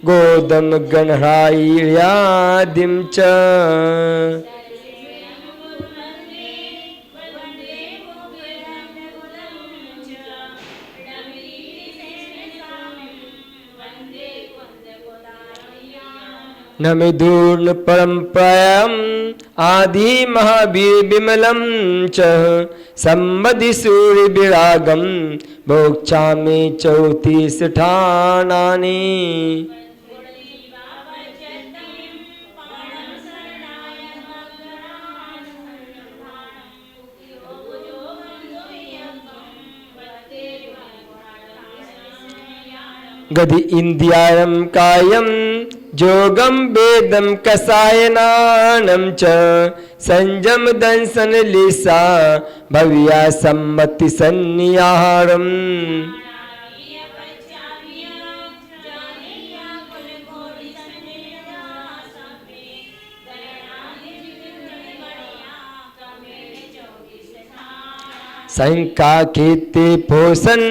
गोदम गणहायादिं च न मिदूर्न परम्परायाम् आदि महावीर विमलं च सम्मदि सूर्य विरागम भोक्षामि 34 ठानानि। गदि इंद्रियारं कायं जोगम वेदम कसायनानं च संजम दंसन लिसा भव्या सम्मति सन्निहारम्। शंका कीर्ति पोषण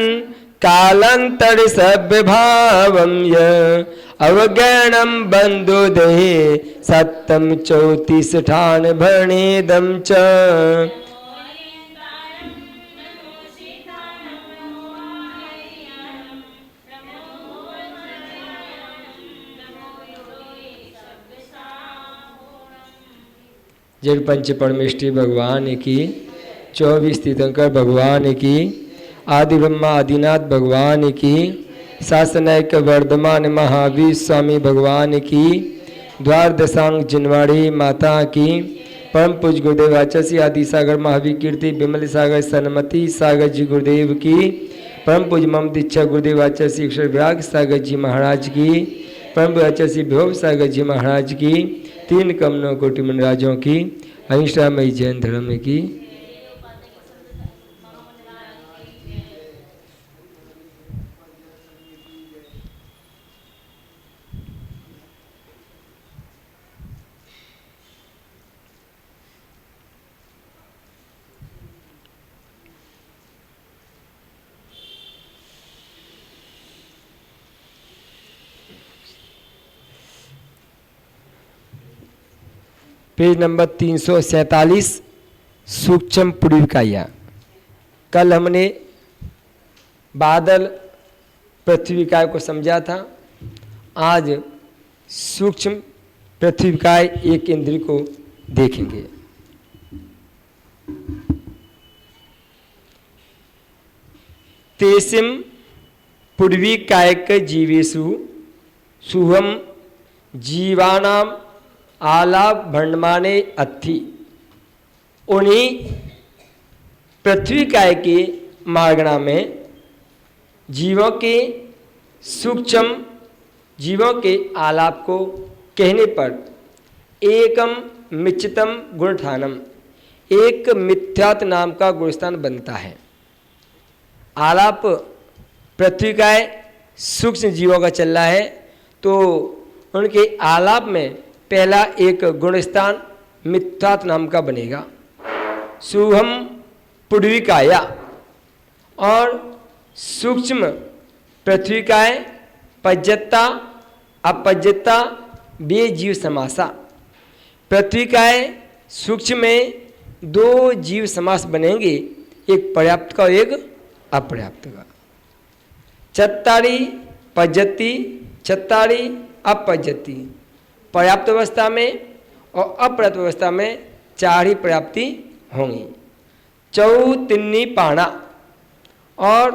कालांतर सभ्य भावम य अवगणम बंधु देहे सत्यम 34 ठान भरणेदम च। जग पंच परमेष्टि भगवान की 24 तीर्थंकर भगवान की आदि ब्रह्मा आदिनाथ भगवान की शासनायक वर्धमान महावीर स्वामी भगवान की द्वारदशांग जिनवाड़ी माता की परम पूज गुरुदेव आचार्य आदि सागर महावीर कीर्ति विमल सागर सन्मति सागर जी गुरुदेव की परम पूज मम दीक्षा गुरुदेव आचार्य अक्षर व्याग सागर जी महाराज की परम पूज आचार्य भोग सागर जी महाराज की 3 कमनों कोटि मनराजों की अहिंसामयी जैन धर्म की। पेज नंबर 347 सूक्ष्म पूर्विकाया। कल हमने बादल पृथ्वीकाय को समझा था। आज सूक्ष्म पृथ्वीकाय एक इंद्रिय को देखेंगे। तेसिम पूर्विकायक जीवेषु सुहम जीवानाम आलाप भंडमाने अथि। उन्हीं पृथ्वीकाय के मार्गणा में जीवों के सूक्ष्म जीवों के आलाप को कहने पर एकम मिच्छितम गुणठानम एक मिथ्यात नाम का गुणस्थान बनता है। आलाप पृथ्वीकाय सूक्ष्म जीवों का चल रहा है तो उनके आलाप में पहला एक गुणस्थान मिथ्यात नाम का बनेगा। सुहम पूर्विकाया और सूक्ष्म पृथ्वीकाय पज्जत्ता अपज्जत्ता बे जीव समासा। पृथ्वीकाय सूक्ष्म में 2 जीव समास बनेंगे, एक पर्याप्त का और एक अपर्याप्त का। चत्तारी पज्जति चत्तारी अपज्जति। पर्याप्त अवस्था में और अपर्याप्त अवस्था में 4 ही पर्याप्ति होंगी। चौतिन्नी पाणा और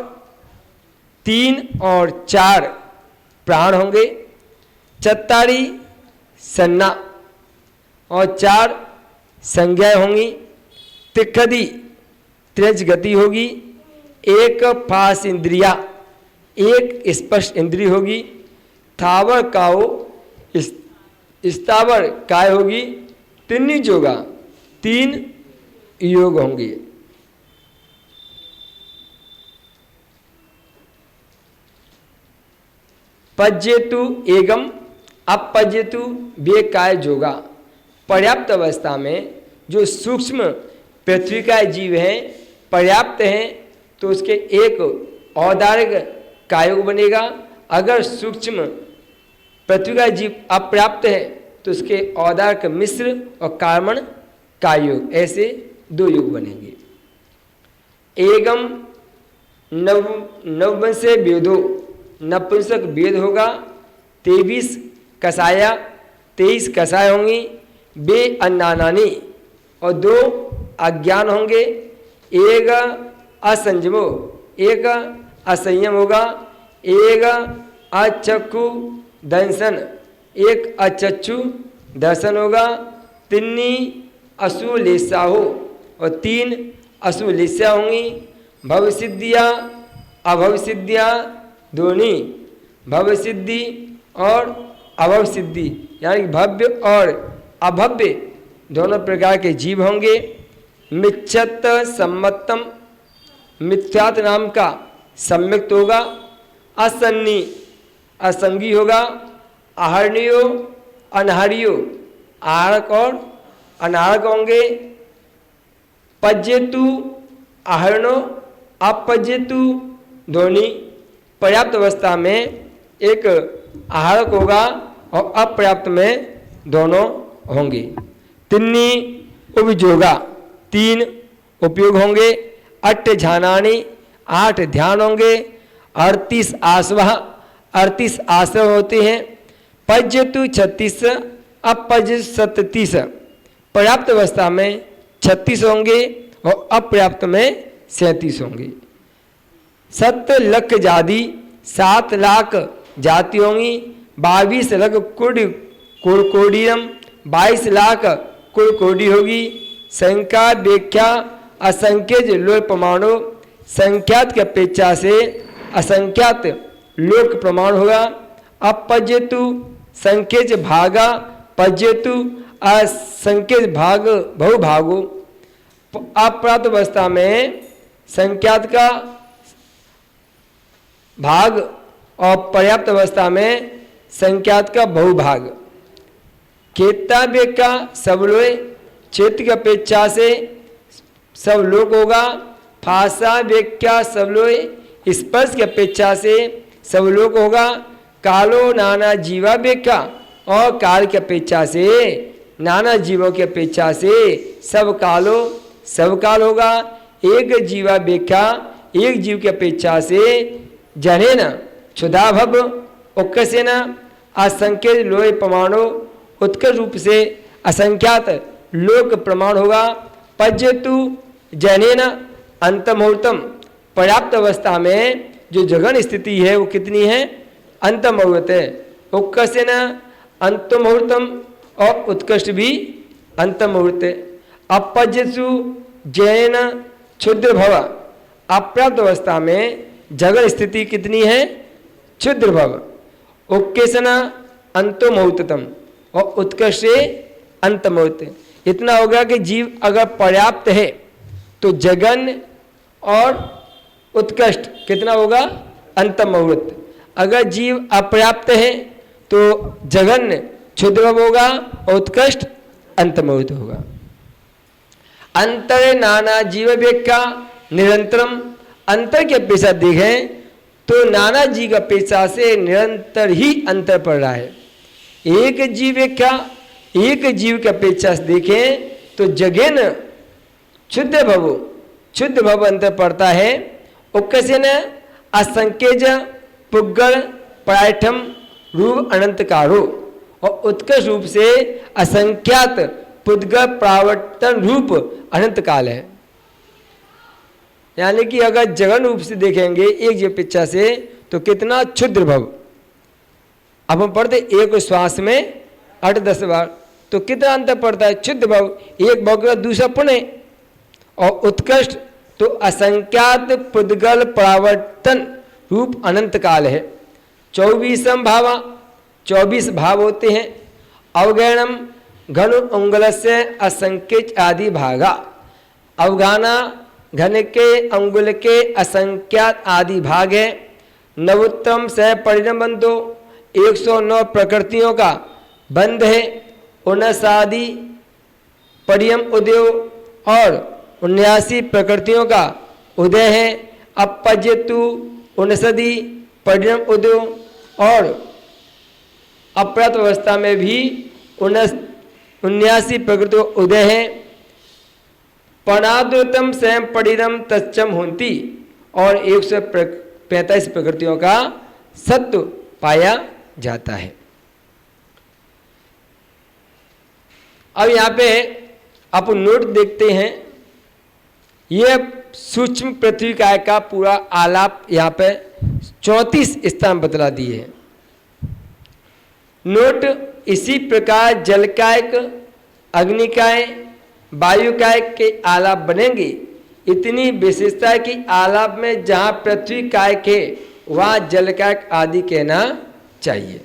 3 और 4 प्राण होंगे। चत्तारी सन्ना और 4 संज्ञा होंगी। तिखदी त्रिज गति होगी। 1 फास इंद्रिया 1 स्पर्श इंद्रिय होगी। थावर काओ स्थावर काय होगी। 3 जोगा 3 योग होंगे। पज्जेतु एगम अपज्जेतु बेकाय जोगा। पर्याप्त अवस्था में जो सूक्ष्म पृथ्वीकाय जीव हैं पर्याप्त हैं तो उसके एक औदारिक कायोग बनेगा। अगर सूक्ष्म पृथ्वी का जीव अपर्याप्त है तो उसके औदार्क मिश्र और कार्मण का योग, ऐसे 2 योग बनेंगे। एगम नववंश से वेदो, नपुंसक वेद होगा। 23 कसाया, 23 कसाय होंगी। बे अन्नानानी और 2 अज्ञान होंगे। एक असंजमो, एक असंयम होगा। एक अचक्षु दंशन, एक अचक्षु दर्शन होगा। 3 अशुलेषा हो और 3 अशुलेषा होंगी। भवसिद्धिया अभवसिद्धिया दोनों, भवसिद्धि और अभवसिद्धि यानी भव्य और अभव्य दोनों प्रकार के जीव होंगे। मिच्छत सम्मतम, मिथ्यात नाम का सम्यक्त होगा। असन्नी असंगी होगा। आहरणियो अनहरियो, आहरक और अनाहरक होंगे। पज्येतु आहरणो अपज्येतु दोनों, पर्याप्त अवस्था में एक आहरक होगा और अपर्याप्त में दोनों होंगे। 3 उपयोगा, 3 उपयोग होंगे। 8 ध्यानानि, 8 ध्यान होंगे। 38 आसवा, 38 आश्रव होते हैं। पज्यतु 36, अपज्य 37, पर्याप्त अवस्था में 36 होंगे और अपर्याप्त में 37 होंगे। 7 लाख जाति, 7 लाख जाति होंगी। 22 लाख कुड़कोडियम, 22 लाख कुड़कोडी होगी। संख्या व्याख्या असंख्यज लोक प्रमाणो, संख्यात की अपेक्षा से असंख्यात लोक प्रमाण होगा। अपज्यतु संख्यज भागा, पज्यतु असंख्यज भाग बहुभागो, अप्राप्त अवस्था में संख्यात का भाग और पर्याप्त अवस्था में संख्यात का बहुभाग। केताव्य का सब लोय, क्षेत्र की अपेक्षा से सब लोक होगा। फासा व्याख्या सब लोय, स्पर्श की अपेक्षा से सब लोक होगा। कालो नाना जीवा व्याख्या और काल की अपेक्षा से नाना जीवों की अपेक्षा से सब कालो सब काल होगा। एक जीवा व्याख्या, एक जीव की अपेक्षा से जनेन क्षुधाभव उक्कसेन असंख्य लोय प्रमाणो, उत्कर्ष रूप से असंख्यात लोक प्रमाण होगा। पज्यतु जनेन अंतमुहूर्तम, पर्याप्त अवस्था में जो जगन स्थिति है वो कितनी है? अंतमुहूर्त है। उक्कसेन अंतमुहूर्तम और उत्कृष्ट भी अंतमुहूर्त है। अपज्यसु जैन क्षुद्र भव, अप्राप्त अवस्था में जगन स्थिति कितनी है? क्षुद्र भव। उक्केशन अंतमुहूर्तम और उत्कृष्ट से अंतमुहूर्त। इतना हो गया कि जीव अगर पर्याप्त है तो जगन और उत्कृष्ट कितना होगा? अंतमुहूर्त। अगर जीव अपर्याप्त है तो जगन क्षुद्र होगा और उत्कृष्ट अंतमुहूर्त होगा। अंतर नाना जीव व्याख्या निरंतरम, अंतर की अपेक्षा देखें तो नाना जीव की अपेक्षा से निरंतर ही अंतर पड़ रहा है। एक जीव व्याख्या, एक जीव की अपेक्षा से देखें तो जगेन क्षुद्र भव अंतर पड़ता है। उक्कसे न असंकेज पुग्गल प्रायठम रूप अनंतकारो, और उत्कृष्ट रूप से असंख्यात पुद्गल प्रावर्तन रूप अनंत काल है। यानी कि अगर जगन रूप से देखेंगे एक जीव अपेक्षा से तो कितना क्षुद्र भव। अब हम पढ़ते एक श्वास में 8-10 बार तो कितना अंतर पड़ता है? क्षुद्र भव एक भव दूसरा पुण्य, और उत्कृष्ट तो असंख्यात पुद्गल प्रावर्तन रूप अनंत काल है। 24 भाव, 24 भाव होते हैं। अवगणम घन उंगल से असंख्य आदि भागा, अवगाना घन के अंगुल के असंख्यात आदि भाग है। नवोत्तम से परिणम बंधो, 109 प्रकृतियों का बंध है। 19 आदि परियम उदय और 79 प्रकृतियों का उदय है। अपज्यतु 19 परिणम उदय और अप्रत अवस्था में भी 79 प्रकृति उदय है। पणादुतम स्वयं पड़िरम तच्चम होती, और 145 प्रकृतियों का सत्व पाया जाता है। अब यहाँ पे आप नोट देखते हैं, यह सूक्ष्म पृथ्वी काय का पूरा आलाप यहाँ पे 34 स्थान बतला दिए हैं। नोट इसी प्रकार जलकायक, अग्निकाय, वायुकाय के आलाप बनेंगे। इतनी विशेषता है कि आलाप में जहाँ पृथ्वी कायक है वहाँ जलकायक आदि कहना चाहिए।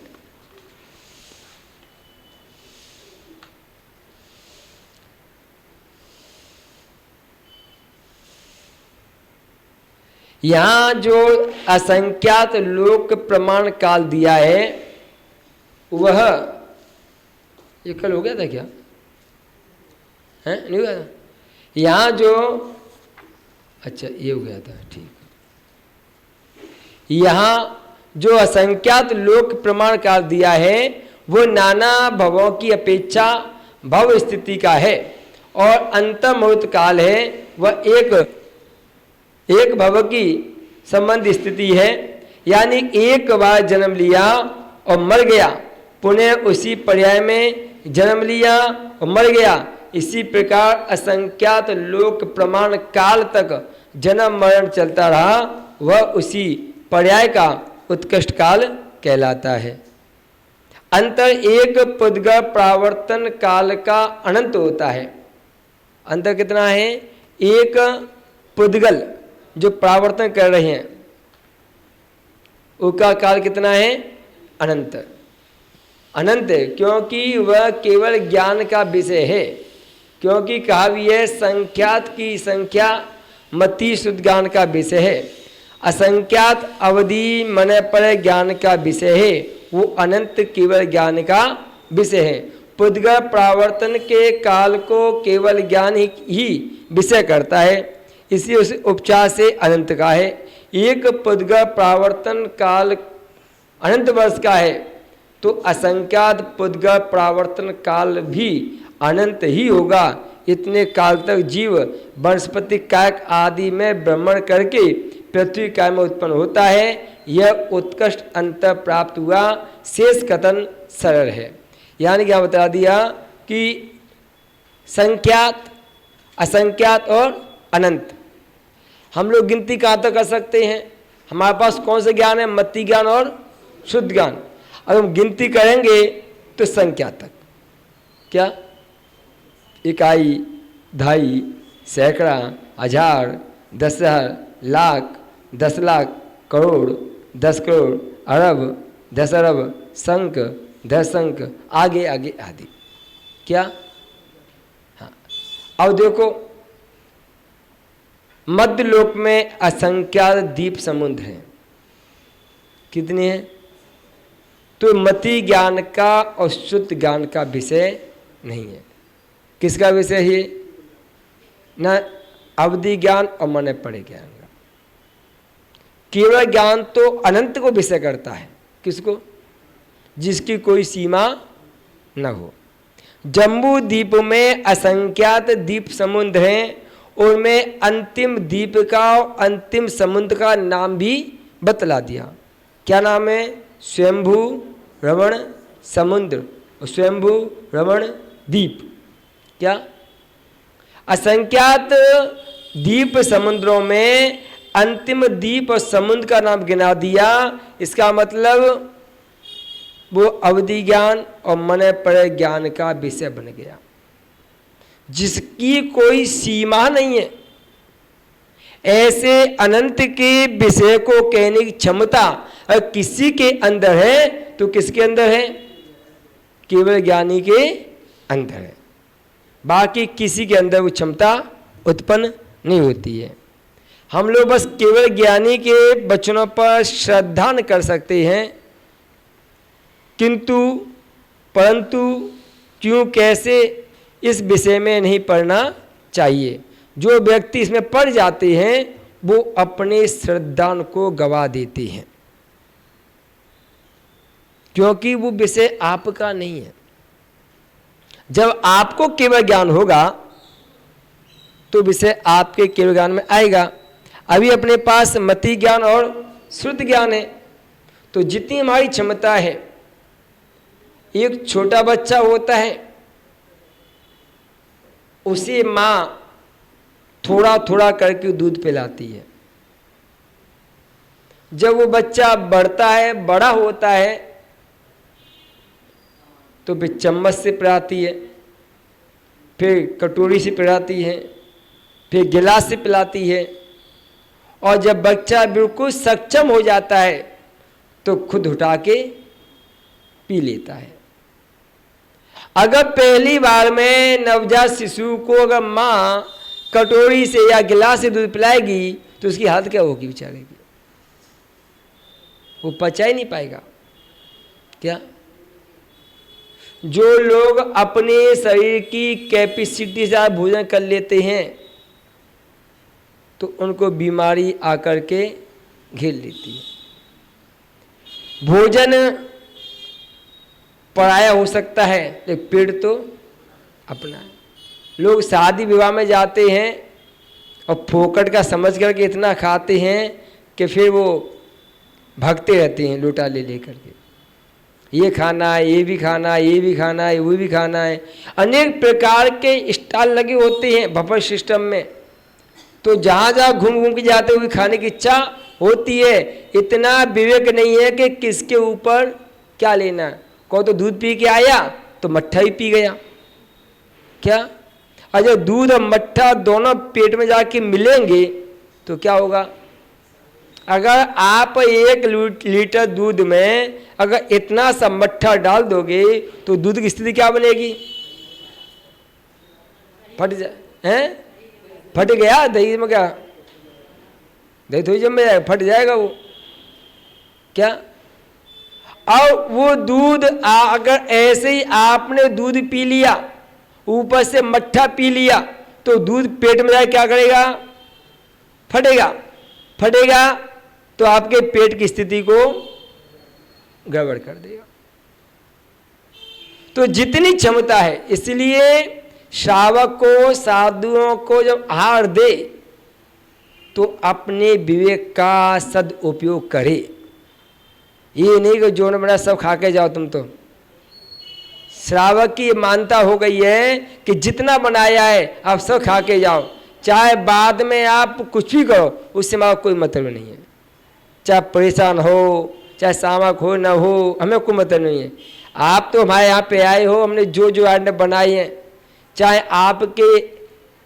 यहाँ जो असंख्यात लोक प्रमाण काल दिया है वह, ये कल हो गया था क्या? है नहीं हुआ था? यहाँ जो, अच्छा ये हो गया था, ठीक। यहाँ जो असंख्यात लोक प्रमाण काल दिया है वो नाना भवों की अपेक्षा भव स्थिति का है, और अंतर्मुहूर्त काल है वह एक भव की संबंध स्थिति है। यानी एक बार जन्म लिया और मर गया, पुनः उसी पर्याय में जन्म लिया और मर गया। इसी प्रकार असंख्यात लोक प्रमाण काल तक जन्म मरण चलता रहा, वह उसी पर्याय का उत्कृष्ट काल कहलाता है। अंतर एक पुद्गल प्रावर्तन काल का अनंत होता है। अंतर कितना है? एक पुद्गल जो प्रावर्तन कर रहे हैं उसका काल कितना है? अनंत। अनंत है क्योंकि वह केवल ज्ञान का विषय है। क्योंकि कहा भी है संख्यात की संख्या मति शुद्ध ज्ञान का विषय है। असंख्यात अवधि मन पर ज्ञान का विषय है, वो अनंत केवल ज्ञान का विषय है। पुद्गल प्रावर्तन के काल को केवल ज्ञान ही विषय करता है, इसी उस उपचार से अनंत का है। एक पुद्गल प्रावर्तन काल अनंत वर्ष का है तो असंख्यात पुद्गल प्रावर्तन काल भी अनंत ही होगा। इतने काल तक जीव वनस्पति कायक आदि में भ्रमण करके पृथ्वी काय में उत्पन्न होता है। यह उत्कृष्ट अंतर प्राप्त हुआ, शेष कथन सरल है। यानी क्या बता दिया कि संख्यात, असंख्यात और अनंत। हम लोग गिनती कहाँ तक कर सकते हैं? हमारे पास कौन सा ज्ञान है? मति ज्ञान और शुद्ध ज्ञान। अगर हम गिनती करेंगे तो संख्या तक, क्या इकाई, ढाई, सैकड़ा, हजार, 10,000, लाख, 10 लाख, करोड़, 10 करोड़, अरब, 10 अरब, संख, 10 संख, आगे आगे आदि। क्या? हाँ। अब देखो मध्य लोक में असंख्यात द्वीप समुद्र हैं। कितने हैं? तो मति ज्ञान का और शुद्ध ज्ञान का विषय नहीं है। किसका विषय है? न अवधि ज्ञान और मन पड़े ज्ञान का। केवल ज्ञान तो अनंत को विषय करता है। किसको? जिसकी कोई सीमा न हो। जम्बू द्वीप में असंख्यात द्वीप समुद्र हैं, उनमें अंतिम द्वीप का और अंतिम समुद्र का नाम भी बतला दिया। क्या नाम है? स्वयंभू रमण समुद्र और स्वयंभू रमण द्वीप। क्या? असंख्यात द्वीप समुद्रों में अंतिम द्वीप और समुद्र का नाम गिना दिया। इसका मतलब वो अवधि ज्ञान और मन पर ज्ञान का विषय बन गया, जिसकी कोई सीमा नहीं है। ऐसे अनंत के विषय को कहने की क्षमता अगर किसी के अंदर है तो किसके अंदर है? केवल ज्ञानी के अंदर है। बाकी किसी के अंदर वो क्षमता उत्पन्न नहीं होती है। हम लोग बस केवल ज्ञानी के वचनों पर श्रद्धा न कर सकते हैं, किंतु परंतु क्यों कैसे इस विषय में नहीं पढ़ना चाहिए। जो व्यक्ति इसमें पढ़ जाते हैं वो अपने श्रद्धा को गवा देते हैं। क्योंकि वो विषय आपका नहीं है। जब आपको केवल ज्ञान होगा तो विषय आपके केवल ज्ञान में आएगा। अभी अपने पास मति ज्ञान और श्रुत ज्ञान है, तो जितनी हमारी क्षमता है, एक छोटा बच्चा होता है उसे माँ थोड़ा थोड़ा करके दूध पिलाती है। जब वो बच्चा बढ़ता है, बड़ा होता है, तो फिर चम्मच से पिलाती है, फिर कटोरी से पिलाती है, फिर गिलास से पिलाती है, और जब बच्चा बिल्कुल सक्षम हो जाता है तो खुद उठा के पी लेता है। अगर पहली बार में नवजात शिशु को अगर माँ कटोरी से या गिलास से दूध पिलाएगी तो उसकी हालत क्या होगी बेचारे की? वो पचा ही नहीं पाएगा। क्या जो लोग अपने शरीर की कैपेसिटी से भोजन कर लेते हैं तो उनको बीमारी आकर के घेर लेती है। भोजन पराया हो सकता है लेकिन पेट तो अपना है। लोग शादी विवाह में जाते हैं और फोकट का समझ करके इतना खाते हैं कि फिर वो भगते रहते हैं लोटा ले लेकर के, ये खाना है, ये भी खाना है, ये भी खाना है, वो भी खाना है। अनेक प्रकार के स्टॉल लगे होते हैं बफर सिस्टम में, तो जहाँ जहाँ घूम घूम के जाते हुए खाने की इच्छा होती है। इतना विवेक नहीं है कि किसके ऊपर क्या लेना। को तो दूध पी के आया तो मट्ठा ही पी गया। क्या अगर दूध और मट्ठा दोनों पेट में जाके मिलेंगे तो क्या होगा? अगर आप 1 लीटर दूध में अगर इतना सा मट्ठा डाल दोगे तो दूध की स्थिति क्या बनेगी? फट जाए हैं? फट गया दही में, क्या दही थोड़ी जम जाएगा, फट जाएगा वो। क्या और वो दूध अगर ऐसे ही आपने दूध पी लिया, ऊपर से मट्ठा पी लिया, तो दूध पेट में जाए क्या करेगा? फटेगा। फटेगा तो आपके पेट की स्थिति को गड़बड़ कर देगा। तो जितनी क्षमता है, इसलिए श्रावक को, साधुओं को जब आहार दे तो अपने विवेक का सदुपयोग करे। ये नहीं कि जो न बना सब खा के जाओ तुम। तो श्रावक की मान्यता हो गई है कि जितना बनाया है आप सब खा के जाओ, चाहे बाद में आप कुछ भी करो, उससे हमारा कोई मतलब नहीं है। चाहे परेशान हो, चाहे सामक हो ना हो, हमें कोई मतलब नहीं है। आप तो हमारे यहाँ पे आए हो, हमने जो जो आइटम बनाए हैं, चाहे आपके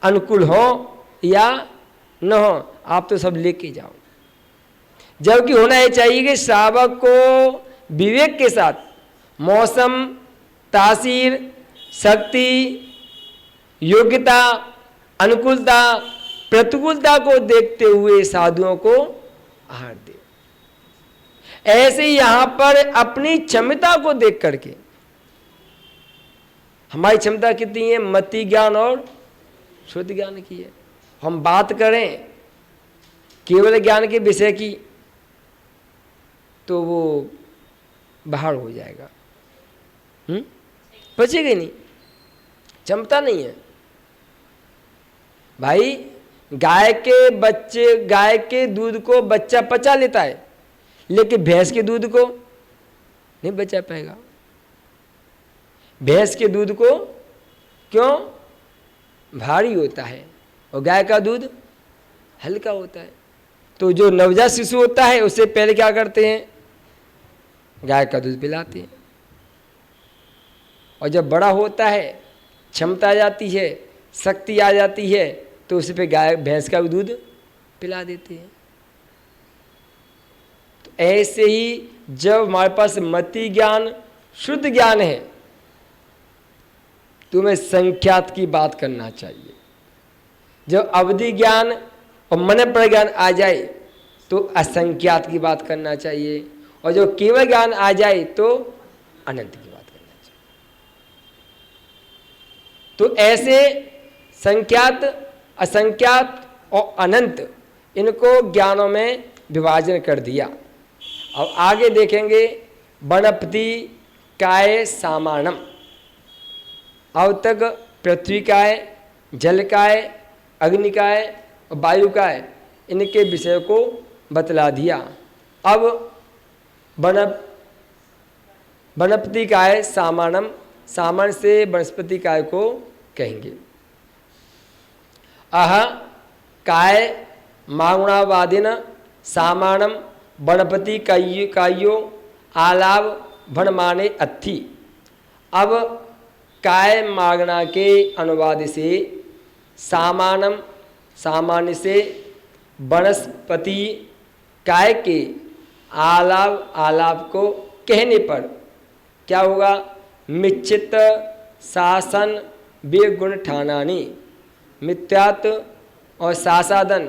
अनुकूल हो या न हो, आप तो सब लेके जाओ। जबकि होना ये चाहिए कि श्रावक को विवेक के साथ मौसम, तासीर, शक्ति, योग्यता, अनुकूलता, प्रतिकूलता को देखते हुए साधुओं को आहार दे। ऐसे ही यहाँ पर अपनी क्षमता को देख करके, हमारी क्षमता कितनी है? मति ज्ञान और श्रुति ज्ञान की है। हम बात करें केवल ज्ञान के विषय की तो वो बाहर हो जाएगा, बचेगा ही नहीं, क्षमता नहीं है। भाई गाय के दूध को बच्चा पचा लेता है, लेकिन भैंस के दूध को नहीं बचा पाएगा। भैंस के दूध को क्यों? भारी होता है, और गाय का दूध हल्का होता है। तो जो नवजात शिशु होता है उससे पहले क्या करते हैं? गाय का दूध पिलाते हैं, और जब बड़ा होता है, क्षमता आ जाती है, शक्ति आ जाती है, तो उसे पे गाय भैंस का भी दूध पिला देते हैं। तो ऐसे ही जब हमारे पास मति ज्ञान, शुद्ध ज्ञान है, तो हमें संख्यात की बात करना चाहिए। जब अवधि ज्ञान और मन पर ज्ञान आ जाए तो असंख्यात की बात करना चाहिए, और जो केवल ज्ञान आ जाए तो अनंत की बात करना चाहिए। तो ऐसे संख्यात, असंख्यात और अनंत, इनको ज्ञानों में विभाजन कर दिया। अब आगे देखेंगे वनपति काय सामानम। अब तक पृथ्वी काय, जल काय, अग्नि काय और वायु काय, इनके विषय को बतला दिया। अब वनपति काय सामानम, सामान से वनस्पति काय को कहेंगे। अह काय मागुणावादिन सामानम वनपति कायो आलाव भणमाने अत्थि। अब काय मागना के अनुवाद से सामानम, सामान्य से वनस्पति काय के आलाप को कहने पर क्या होगा? मिच्छित शासन वे गुण ठानानी। मिथ्यात्व और सासादन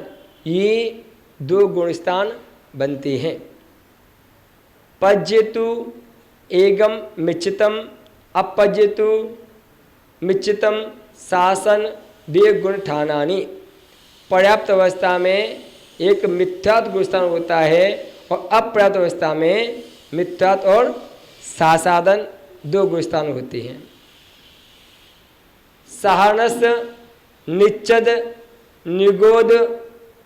ये दो गुणस्थान बनते हैं। पज्यतु एगम मिच्छितम अपज्यतु मिच्छितम शासन वे गुण ठानानी। पर्याप्त अवस्था में एक मिथ्यात्व गुणस्थान होता है और अपर्याप्त अवस्था में मिथ्यात्व और सासादन दो गुणस्थान होते हैं। सहानस निच्चद निगोद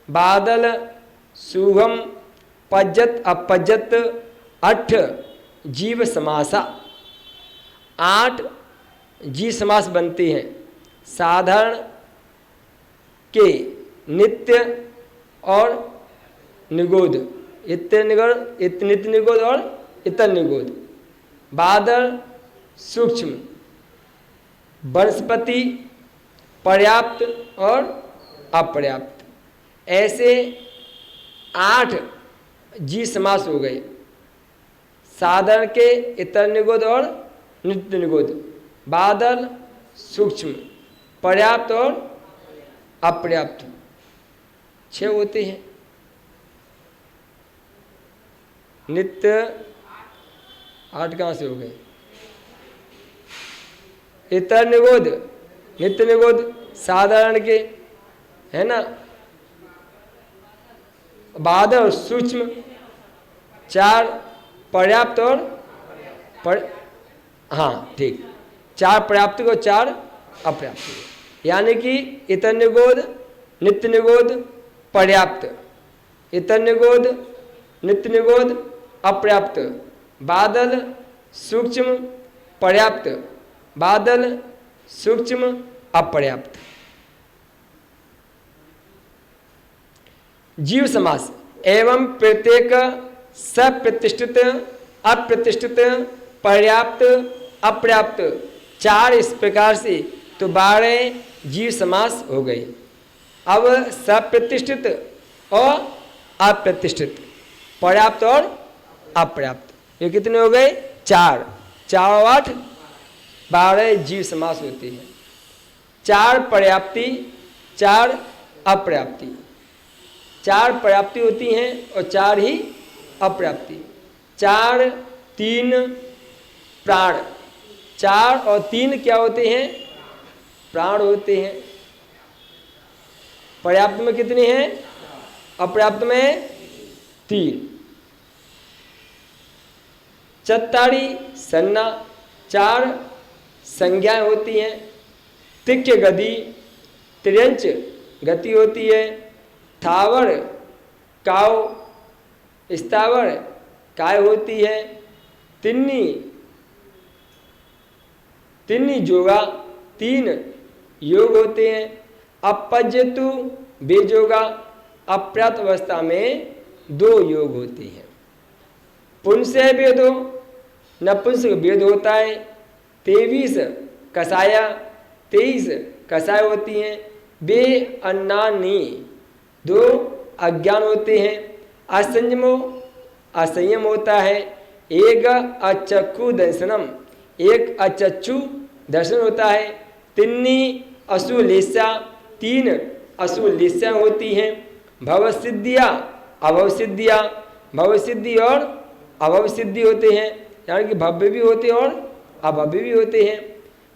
बादल सुहम पज्जत अपज्जत अठ जीव समासा। 8 जी समास बनते हैं। साधारण के नित्य और निगोद, नित्य निगोद और इतर निगोद। बादल सूक्ष्म, वनस्पति पर्याप्त और अपर्याप्त, ऐसे 8 जी समास हो गए। साधारण के इतर निगोद और नित्य निगोद, बादल सूक्ष्म, पर्याप्त और अपर्याप्त 6 होते हैं। नित्य 8 कहाँ से हो गए? इतर निगोद, नित्य निगोद साधारण के है ना, बादल और सूक्ष्म 4, पर्याप्त और हाँ ठीक, 4 पर्याप्त और 4 अपर्याप्त। यानी कि इतर निगोद, नित्य निगोद, पर्याप्त, इतर निगोद, नित्य निगोद, अपर्याप्त, बादल सूक्ष्म पर्याप्त, बादल सूक्ष्म अपर्याप्त। जीव समास एवं प्रत्येक सप्रतिष्ठित अप्रतिष्ठित पर्याप्त अपर्याप्त 4 इस प्रकार से तो 12 जीव समास हो गए। अब सप्रतिष्ठित और अप्रतिष्ठित, पर्याप्त और अपर्याप्त, ये कितने हो गए? 4, 4 और 8 12 जीव समास होते हैं। 4 पर्याप्ति, 4 अपर्याप्ति, 4 पर्याप्ति होती हैं और 4 ही अपर्याप्ति। 4 3 प्राण, 4 और 3 क्या होते हैं? प्राण होते हैं। पर्याप्त में कितने हैं? अपर्याप्त में 3। चत्तारी सन्ना, 4 संज्ञाएं होती हैं। तिक्य गति, त्रियंच गति होती है। थावर काव, स्थावर काय होती है। तिन्नी, तिन्नी जोगा, 3 योग होते हैं। अपज्यतु बेजोगा, अपर्याप्त अवस्था में 2 योग होते हैं। पुंसय वेदो, नपुंसक वेद होता है। 23 कसाया, 23 कसाय होती हैं। बे अन्नानी, 2 अज्ञान होते हैं। असंयमो असंयम होता है। एक अचक्षु दर्शनम, 1 अचक्षु दर्शन होता है। तिन्नी असुलेस्या, 3 असुलेस्या होती हैं। भवसिद्धिया अभवसिद्धिया, भवसिद्धि और अभवसिद्धि होते हैं, यानी कि भव्य भी होते हैं और अभव्य भी होते हैं।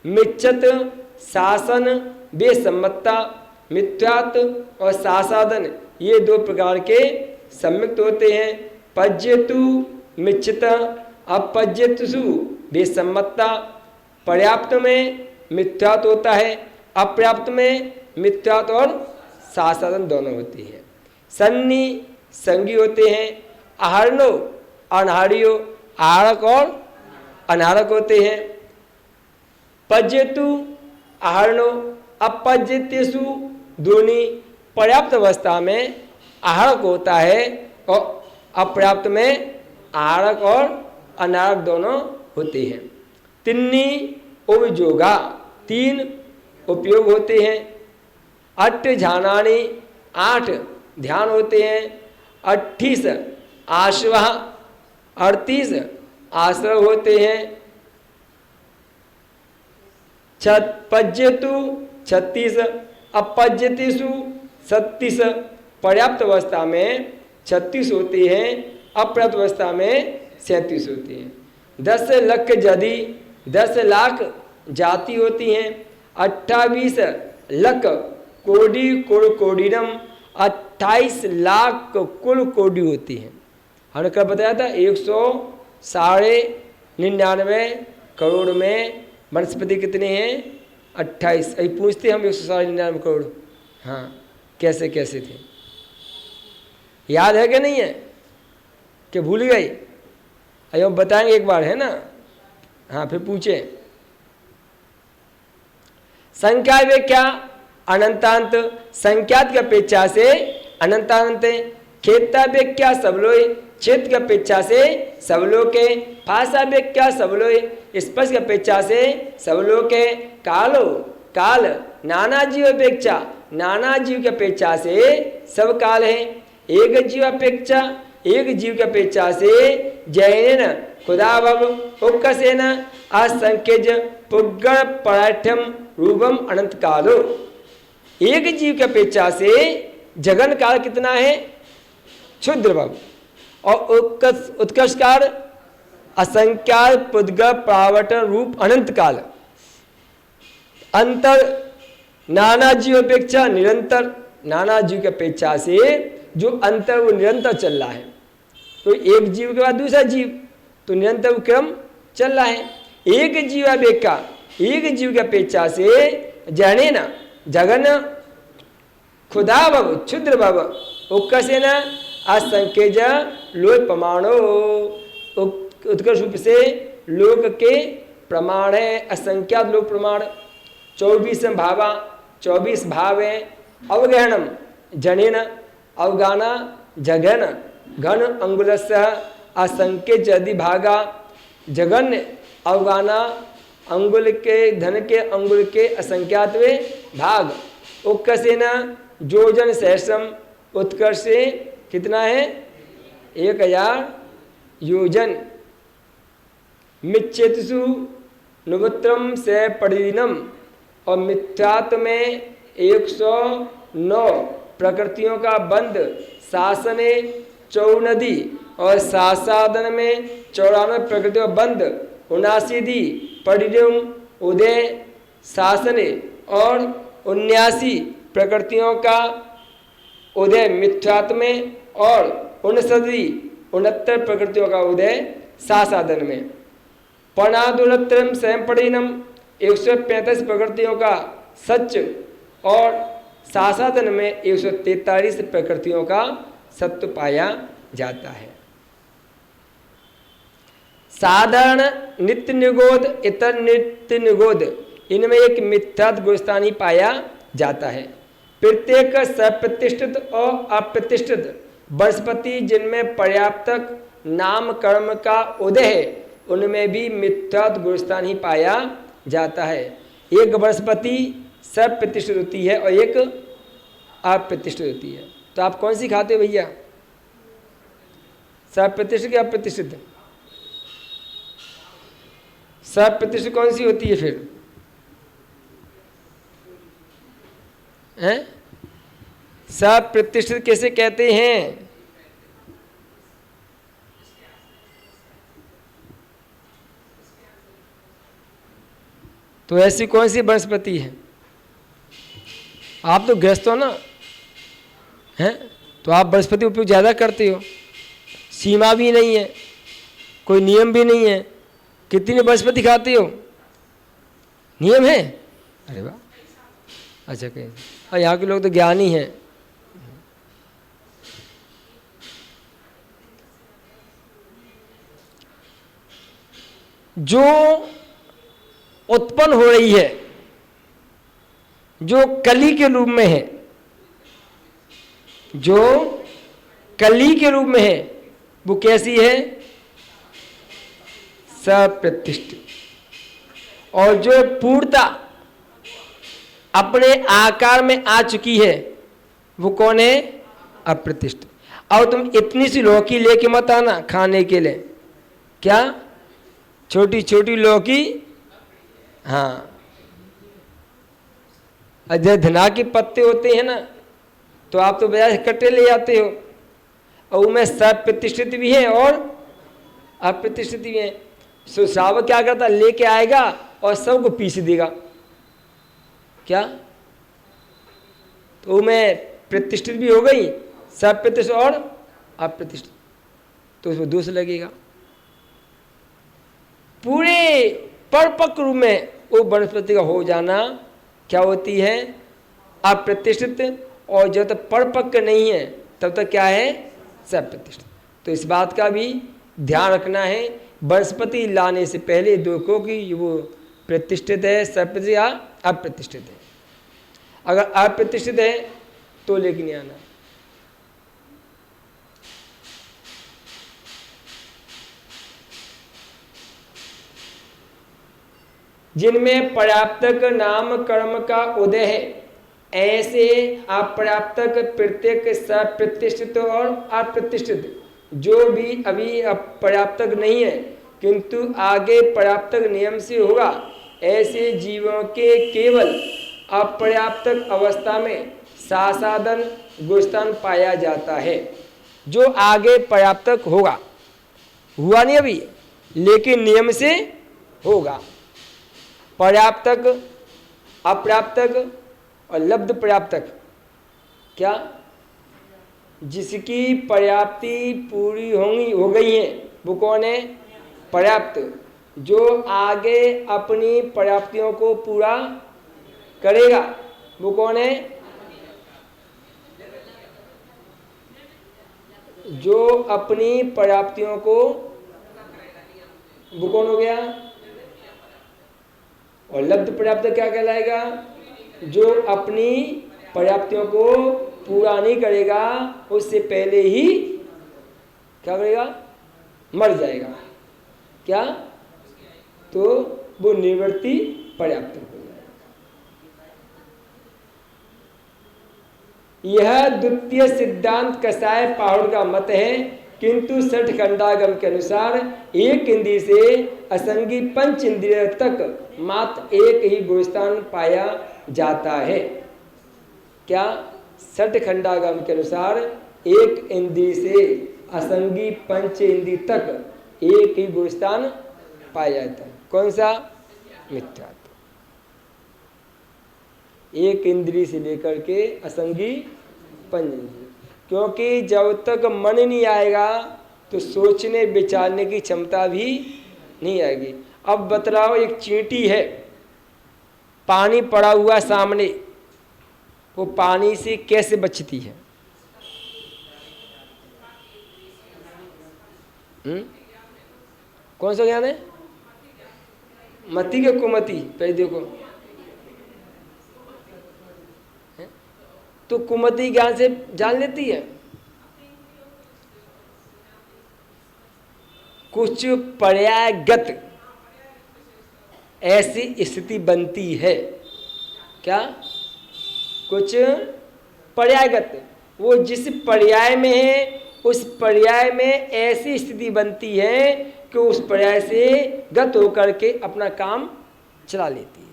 मिच्छत शासन बेसम्मतता, मिथ्यात्व और सासादन ये 2 प्रकार के सम्मिक्त होते हैं। पज्यतु मिच्छित अपज्यतसु बेसम्मता, पर्याप्त में मिथ्यात्व होता है, अपर्याप्त में मिथ्यात्व और साधन दोनों होती है। सन्नी संगी होते हैं, आहरणो अनहारियो, आहरक और अनारक होते हैं। पज्यतु आहरणो, अपज्यतेषु दोनी, पर्याप्त अवस्था में आहरक होता है और अपर्याप्त में आहरक और अनारक दोनों होते हैं। तिन्नी उपयोगा, तीन उपयोग होते हैं। अट्ठ ध्यानानि, 8 ध्यान होते हैं। 38 आश्वा, 38 आश्रव होते हैं। पज्यतु 36, अपज्यतेषु 36, पर्याप्त अवस्था में 36 होते हैं, अपर्याप्त अवस्था में 37 होते हैं। 10 लाख जदि, 10 लाख जाति होती हैं। 28 लाख कोडी कुल कोडिनम, 28 लाख कुल कोडी होती हैं। हमने कल बताया था 199 करोड़ में वनस्पति कितने हैं? 28। अभी पूछते हम 199 करोड़, हाँ कैसे कैसे थे, याद है कि नहीं है कि भूल गई? अभी हम बताएंगे एक बार, है ना? हाँ फिर पूछे। संख्या वे क्या अनंतांत, संख्यात की अपेक्षा से अनंतांत है। खेता वे क्या सबलोय, क्षेत्र की अपेक्षा से सबलों के। भाषा वे क्या सबलोय, स्पर्श की अपेक्षा से सबलों के। कालो काल, नाना जीव अपेक्षा, नाना जीव की अपेक्षा से सब काल है। एक जीव अपेक्षा, एक जीव की अपेक्षा से जैन खुदाभव उक्कसेन असंख्यज पुग्गण पराठ्यम रूपम अनंत कालो। एक जीव की अपेक्षा से जगन काल कितना है? क्षुद्र भव। और उत्कर्ष काल असंख्यात पुद्गल प्रावटन रूप अनंत काल। अंतर नाना जीव अपेक्षा निरंतर, नाना जीव की अपेक्षा से जो अंतर वो निरंतर चल रहा है। तो एक जीव के बाद दूसरा जीव, तो निरंतर क्रम चल रहा है। एक जीव अपेक्षा, एक जीव की अपेक्षा से जने न जगन खुदा भव क्षुद्र भव उक्कसे न असंख्यज लोक प्रमाणो, उत्कर्ष रूप से लोक के प्रमाण है, असंख्यात लोक प्रमाण। 24 भावा, 24 भाव है। अवगहनम जनेन, अवगाना जगन, घन अंगुलस्य असंख्य जदि भागा, जगन अवगाना अंगुल के धन के अंगुल के असंख्यातवे भाग। उक्कसेन जोजन सहस्रम, उत्कर्ष से कितना है? 1000 योजन। मिच्छेतसु नुवत्रम से परिदिनम, और मिथ्यात्व में 109 प्रकृतियों का बंध। शासने चौनदी, और शासादन में 94 प्रकृतियों का बंध। 79 परिदिनम उदय शासने, और 79 प्रकृतियों का उदय मिथ्यात्व में, और 69 प्रकृतियों का उदय सासादन में। पणादुलत्रम स्वयं परिणम, 135 प्रकृतियों का सच, और सासादन में 143 प्रकृतियों का सत्य पाया जाता है। साधारण नित्य निगोद, इतर नित्य निगोद, इनमें एक मिथ्यात्व गुणस्थानी पाया जाता है। प्रत्येक सप्रतिष्ठित और अप्रतिष्ठित वनस्पति जिनमें पर्याप्तक नाम कर्म का उदय है, उनमें भी मिथ्यात्व गुणस्थान ही पाया जाता है। एक वनस्पति सप्रतिष्ठित होती है और एक अप्रतिष्ठित होती है। तो आप कौन सी खाते हो भैया? सप्रतिष्ठित या अप्रतिष्ठित? सप्रतिष्ठित कौन सी होती है फिर? हैं? सप्रतिष्ठित कैसे कहते हैं? तो ऐसी कौन सी वनस्पति है? आप तो गृहस्थ हो ना, हैं? तो आप वनस्पति उपयोग ज़्यादा करते हो, सीमा भी नहीं है, कोई नियम भी नहीं है। कितनी वनस्पति खाते हो? नियम है? अरे वाह, अच्छा कहीं। और यहाँ के लोग तो ज्ञानी हैं। जो उत्पन्न हो रही है, जो कली के रूप में है, जो कली के रूप में है, वो कैसी है? सप्रतिष्ठित। और जो पूर्णता अपने आकार में आ चुकी है, वो कौन है? अप्रतिष्ठित। और तुम इतनी सी लौकी लेके मत आना खाने के लिए। क्या? छोटी छोटी लौकी। हाँ, जो धना के पत्ते होते हैं ना, तो आप तो बाजार से कट्टे ले जाते हो, और उनमें सप्रतिष्ठित भी है और अप्रतिष्ठित भी है। सो श्रावक क्या करता? लेके आएगा और सबको पीस देगा। क्या? तो मैं प्रतिष्ठित भी हो गई, सप्रतिष्ठित और अप्रतिष्ठित, तो उसमें दोष लगेगा। पूरे परिपक्व रूप में वो वनस्पति का हो जाना क्या होती है? अप्रतिष्ठित। और जब तक परिपक्व नहीं है तब तक क्या है? सप्रतिष्ठित। तो इस बात का भी ध्यान रखना है वनस्पति लाने से पहले देखो कि वो प्रतिष्ठित है, सप्रतिष्ठित या अप्रतिष्ठित है। अगर अप्रतिष्ठित है तो लेके नहीं आना। जिनमें पर्याप्तक नाम कर्म का उदय है, ऐसे अपर्याप्तक प्रत्येक सप्रतिष्ठित और अप्रतिष्ठित जो भी अभी पर्याप्तक नहीं है किंतु आगे पर्याप्तक नियम से होगा, ऐसे जीवों के केवल अपर्याप्तक अवस्था में सासादन गुणस्थान पाया जाता है। जो आगे पर्याप्तक होगा, हुआ नहीं अभी, लेकिन नियम से होगा। पर्याप्तक, अपर्याप्तक और लब्ध पर्याप्तक। क्या? जिसकी पर्याप्ति पूरी हो गई है वो कौन है? पर्याप्त। जो आगे अपनी पर्याप्तियों को पूरा करेगा वो कौन है? जो अपनी पर्याप्तियों को, वो कौन हो गया? और लब्ध पर्याप्त क्या कहलाएगा? जो अपनी पर्याप्तियों को पूरा नहीं करेगा, उससे पहले ही क्या करेगा? मर जाएगा। क्या? तो वो निवृत्ति पर्याप्त हो जाएगा। यह द्वितीय सिद्धांत कसाय पहाड़ का मत है, किंतु सठ खंडागम के अनुसार एक इंद्रिय से असंगी पंच इंद्रिय तक मात्र एक ही गुणस्थान पाया जाता है। क्या? सठ खंडागम के अनुसार एक इंद्रिय से असंगी पंच इंद्रिय तक एक ही गुणस्थान पाया जाता है। कौन सा? मिथ्यात्व। एक इंद्रिय से लेकर के असंगी पंच इंद्रिय, क्योंकि जब तक मन नहीं आएगा तो सोचने विचारने की क्षमता भी नहीं आएगी। अब बतलाओ, एक चींटी है, पानी पड़ा हुआ सामने, वो पानी से कैसे बचती है? कौन सा ज्ञान है? मति के कुमति? पहले देखो, तो कुमति ज्ञान से जान लेती है। कुछ पर्यायगत ऐसी स्थिति बनती है। क्या? कुछ पर्यायगत, वो जिस पर्याय में है उस पर्याय में ऐसी स्थिति बनती है कि उस पर्याय से गत होकर के अपना काम चला लेती है।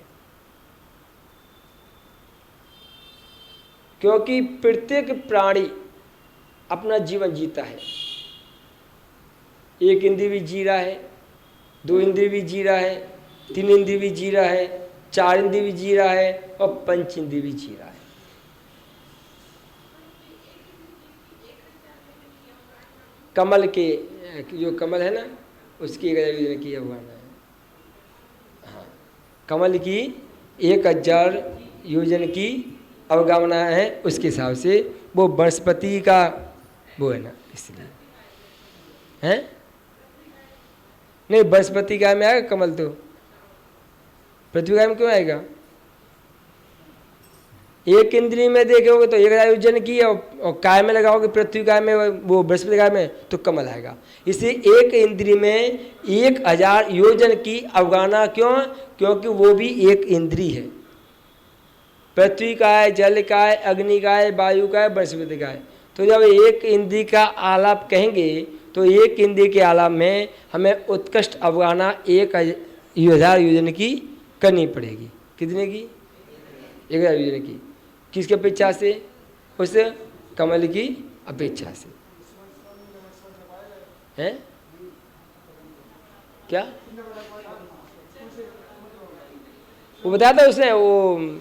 क्योंकि प्रत्येक प्राणी अपना जीवन जीता है। एक इंद्रिय भी जी रहा है, दो इंद्रिय भी जी रहा है, तीन इंद्रिय भी जी रहा है, चार इंद्रिय भी जी रहा है और पंच इंद्रिय भी जी रहा है। कमल के, जो कमल है ना, उसकी 1000 योजन की अवगाहना है। हाँ, कमल की 1000 योजन की अवगाहना है, उसके हिसाब से वो बृहस्पति का वो है ना, इसलिए हैं। नहीं, बृहस्पति काय में आएगा कमल, तो पृथ्वी काय में क्यों आएगा? एक इंद्री में देखोगे तो 1000 योजन की, और काय में लगाओगे पृथ्वी काय में, वो बृहस्पति काय में, तो कमल आएगा। इसलिए एक इंद्री में 1000 योजन की अवगाहना। क्यों? क्योंकि वो भी एक इंद्री है। पृथ्वी काय, जल काय, अग्नि काय, वायु काय, बृहस्पति काय। तो जब एक इंद्री का आलाप कहेंगे तो एक इंद्री के आलाप में हमें उत्कृष्ट अवगाहना 1000 योजन की करनी पड़ेगी। कितने की? 1000 योजन की। किसकी अपेक्षा से? उस कमल की अपेक्षा से। हैं? क्या वो बताया था उसने? वो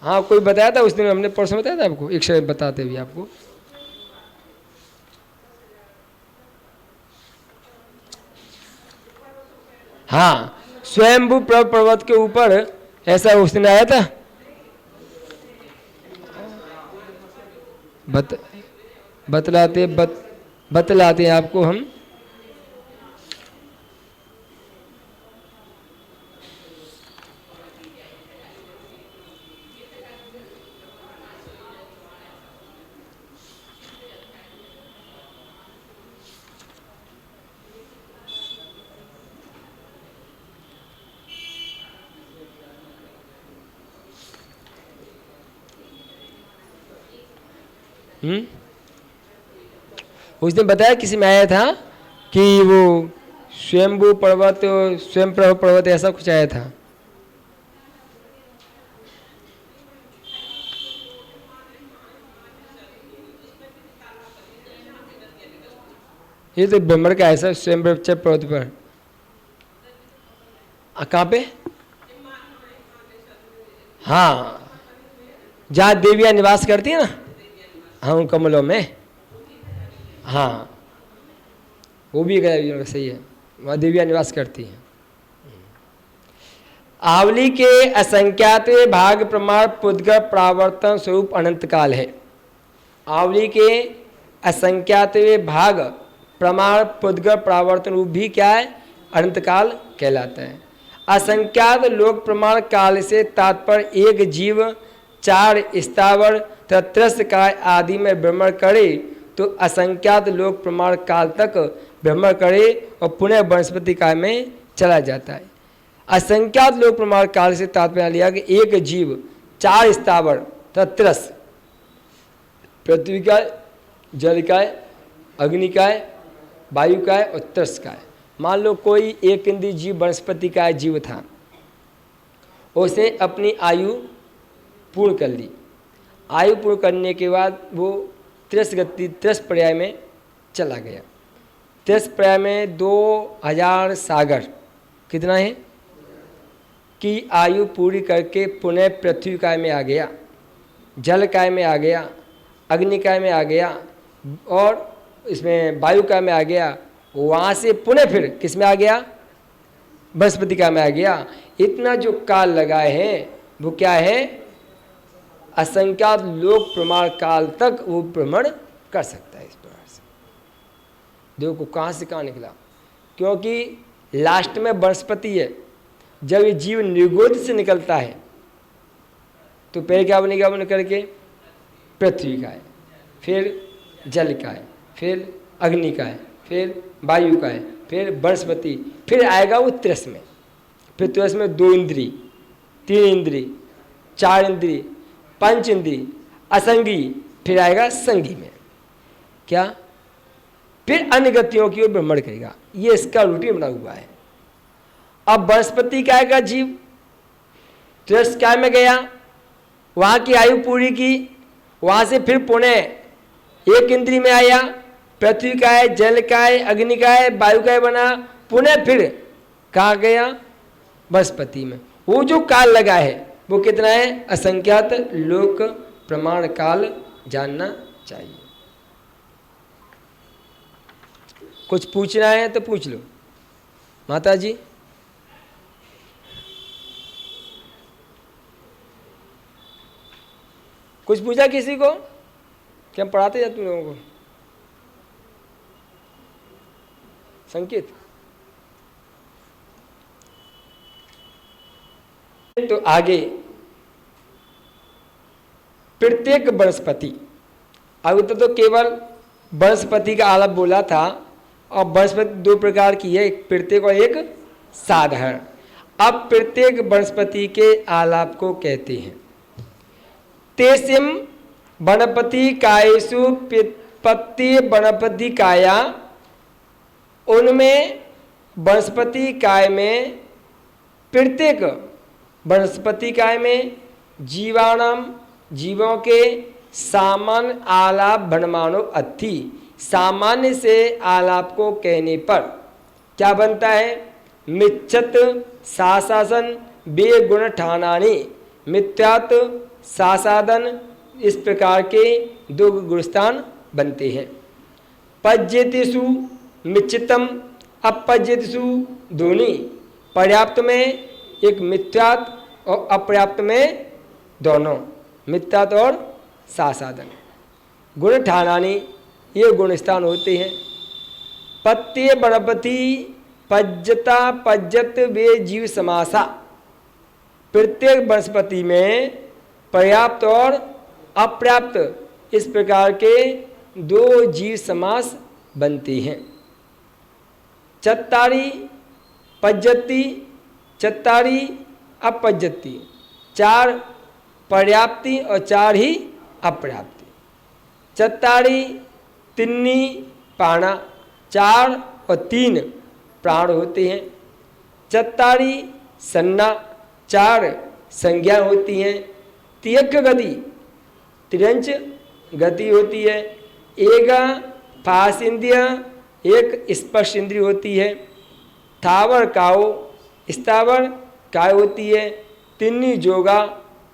हाँ, कोई बताया था उस दिन, हमने परसों बताया था आपको, एक शब्द बताते भी आपको। हाँ, स्वयंभू पर्वत के ऊपर ऐसा उस दिन आया था। बतलाते हैं आपको हम। उस दिन बताया किसी में आया था कि वो स्वयंभू पर्वत, स्वयं पर्वत ऐसा कुछ आया था। ये तो ब्रह्मण का ऐसा स्वयं पर्वत पर। कहाँ पे? हाँ, जहाँ देवियाँ निवास करती है ना, हाँ, उन कमलों में। हाँ, वो भी गया, सही है, वहाँ देवियाँ निवास करती हैं। आवली के असंख्यात भाग प्रमाण पुद्गल प्रावर्तन स्वरूप अनंत काल है। आवली के असंख्यात भाग प्रमाण पुद्गल प्रावर्तन रूप भी क्या है? अनंत काल कहलाता है। असंख्यात लोक प्रमाण काल से तात्पर्य एक जीव 4 स्थावर तत्रस्त काय आदि में भ्रमण करे तो असंख्यात लोक प्रमाण काल तक भ्रमण करे और पुनः वनस्पति काय में चला जाता है। असंख्यात लोक प्रमाण काल से तात्पर्य लिया कि एक जीव 4 स्थावर तत्रस्त, पृथ्वी का, जल का, अग्नि का, वायु का और त्रस्त का। मान लो कोई एक इंद्रिय जीव वनस्पति का जीव था, उसने अपनी आयु पूर्ण कर ली। आयु पूर्ण करने के बाद वो 30 पर्याय में चला गया। 30 पर्याय में 2000 सागर कितना है कि आयु पूरी करके पुनः पृथ्वी काय में आ गया, जल काय में आ गया, अग्नि काय में आ गया और इसमें वायु काय में आ गया। वहाँ से पुनः फिर किस में आ गया? बृहस्पति काय में आ गया। इतना जो काल लगाए हैं वो क्या है? असंख्यात लोक प्रमाण काल तक वो भ्रमण कर सकता है। इस प्रकार से देखो कहाँ से कहाँ निकला, क्योंकि लास्ट में बृहस्पति है। जब ये जीव निर्गोद से निकलता है तो पहले क्या बनेगा? बन करके पृथ्वी का है, फिर जल का है, फिर अग्नि का है, फिर वायु का है, फिर वनस्पति, फिर आएगा वो त्रस में। फिर त्रस में 2 इंद्री, 3 इंद्री, 4 इंद्री, 5 इंद्री, असंगी, फिर आएगा संगी में। क्या? फिर अन्य गतियों की ओर भ्रमण करेगा। ये इसका रूटीन बना हुआ है। अब वनस्पति काय का जीव त्रस काय में गया, वहाँ की आयु पूरी की, वहाँ से फिर पुणे एक इंद्री में आया, पृथ्वी का है, जल का है, अग्नि का है, वायु का है बना, पुनः फिर कहाँ गया? बृहस्पति में। वो जो काल लगा है वो कितना है? असंख्यात लोक प्रमाण काल जानना चाहिए। कुछ पूछना है तो पूछ लो। माता जी कुछ पूछा किसी को? क्या पढ़ाते जाते तुम लोगों को? संकेत तो आगे प्रत्येक वनस्पति, अभी तो केवल वनस्पति का आलाप बोला था, और वनस्पति दो प्रकार की है, एक प्रत्येक और एक साधारण। अब प्रत्येक वनस्पति के आलाप को कहते हैं तेसिम वनपति कायेषु पत्ति वनपति काया, उनमें वनस्पति काय में प्रत्येक वनस्पति काय में जीवाणाम जीवों के सामान्य आलाप बनमानो अथि, सामान्य से आलाप को कहने पर क्या बनता है? मिच्छत सासासन बे गुण ठानानी, मिथ्यात सासादन, इस प्रकार के दो गुणस्थान बनते हैं। पज्यतेषु मिच्छितम अपज्यतेषु दोनी, पर्याप्त में एक मिथ्यात और अपर्याप्त में दोनों, मिथ्यात और सासादन। गुण ठानानी, ये गुणस्थान होते हैं। पत्ते वनपति पज्जता पज्जत वे जीव समासा, प्रत्येक वनस्पति में पर्याप्त और अपर्याप्त इस प्रकार के दो जीव समास बनते हैं। चत्तारी पज्जति चत्तारी अपज्जति, चार पर्याप्ति और चार ही अपर्याप्ति। चत्तारी तिन्नी पाणा, चार और तीन प्राण होते हैं। चत्तारी सन्ना, चार संज्ञा होती हैं। तियक गति, तिरंच गति होती है। एक फास इंद्रिय, एक स्पर्श इंद्रिय होती है। थावर काओ, स्थावर काय होती है। तिन्नी जोगा,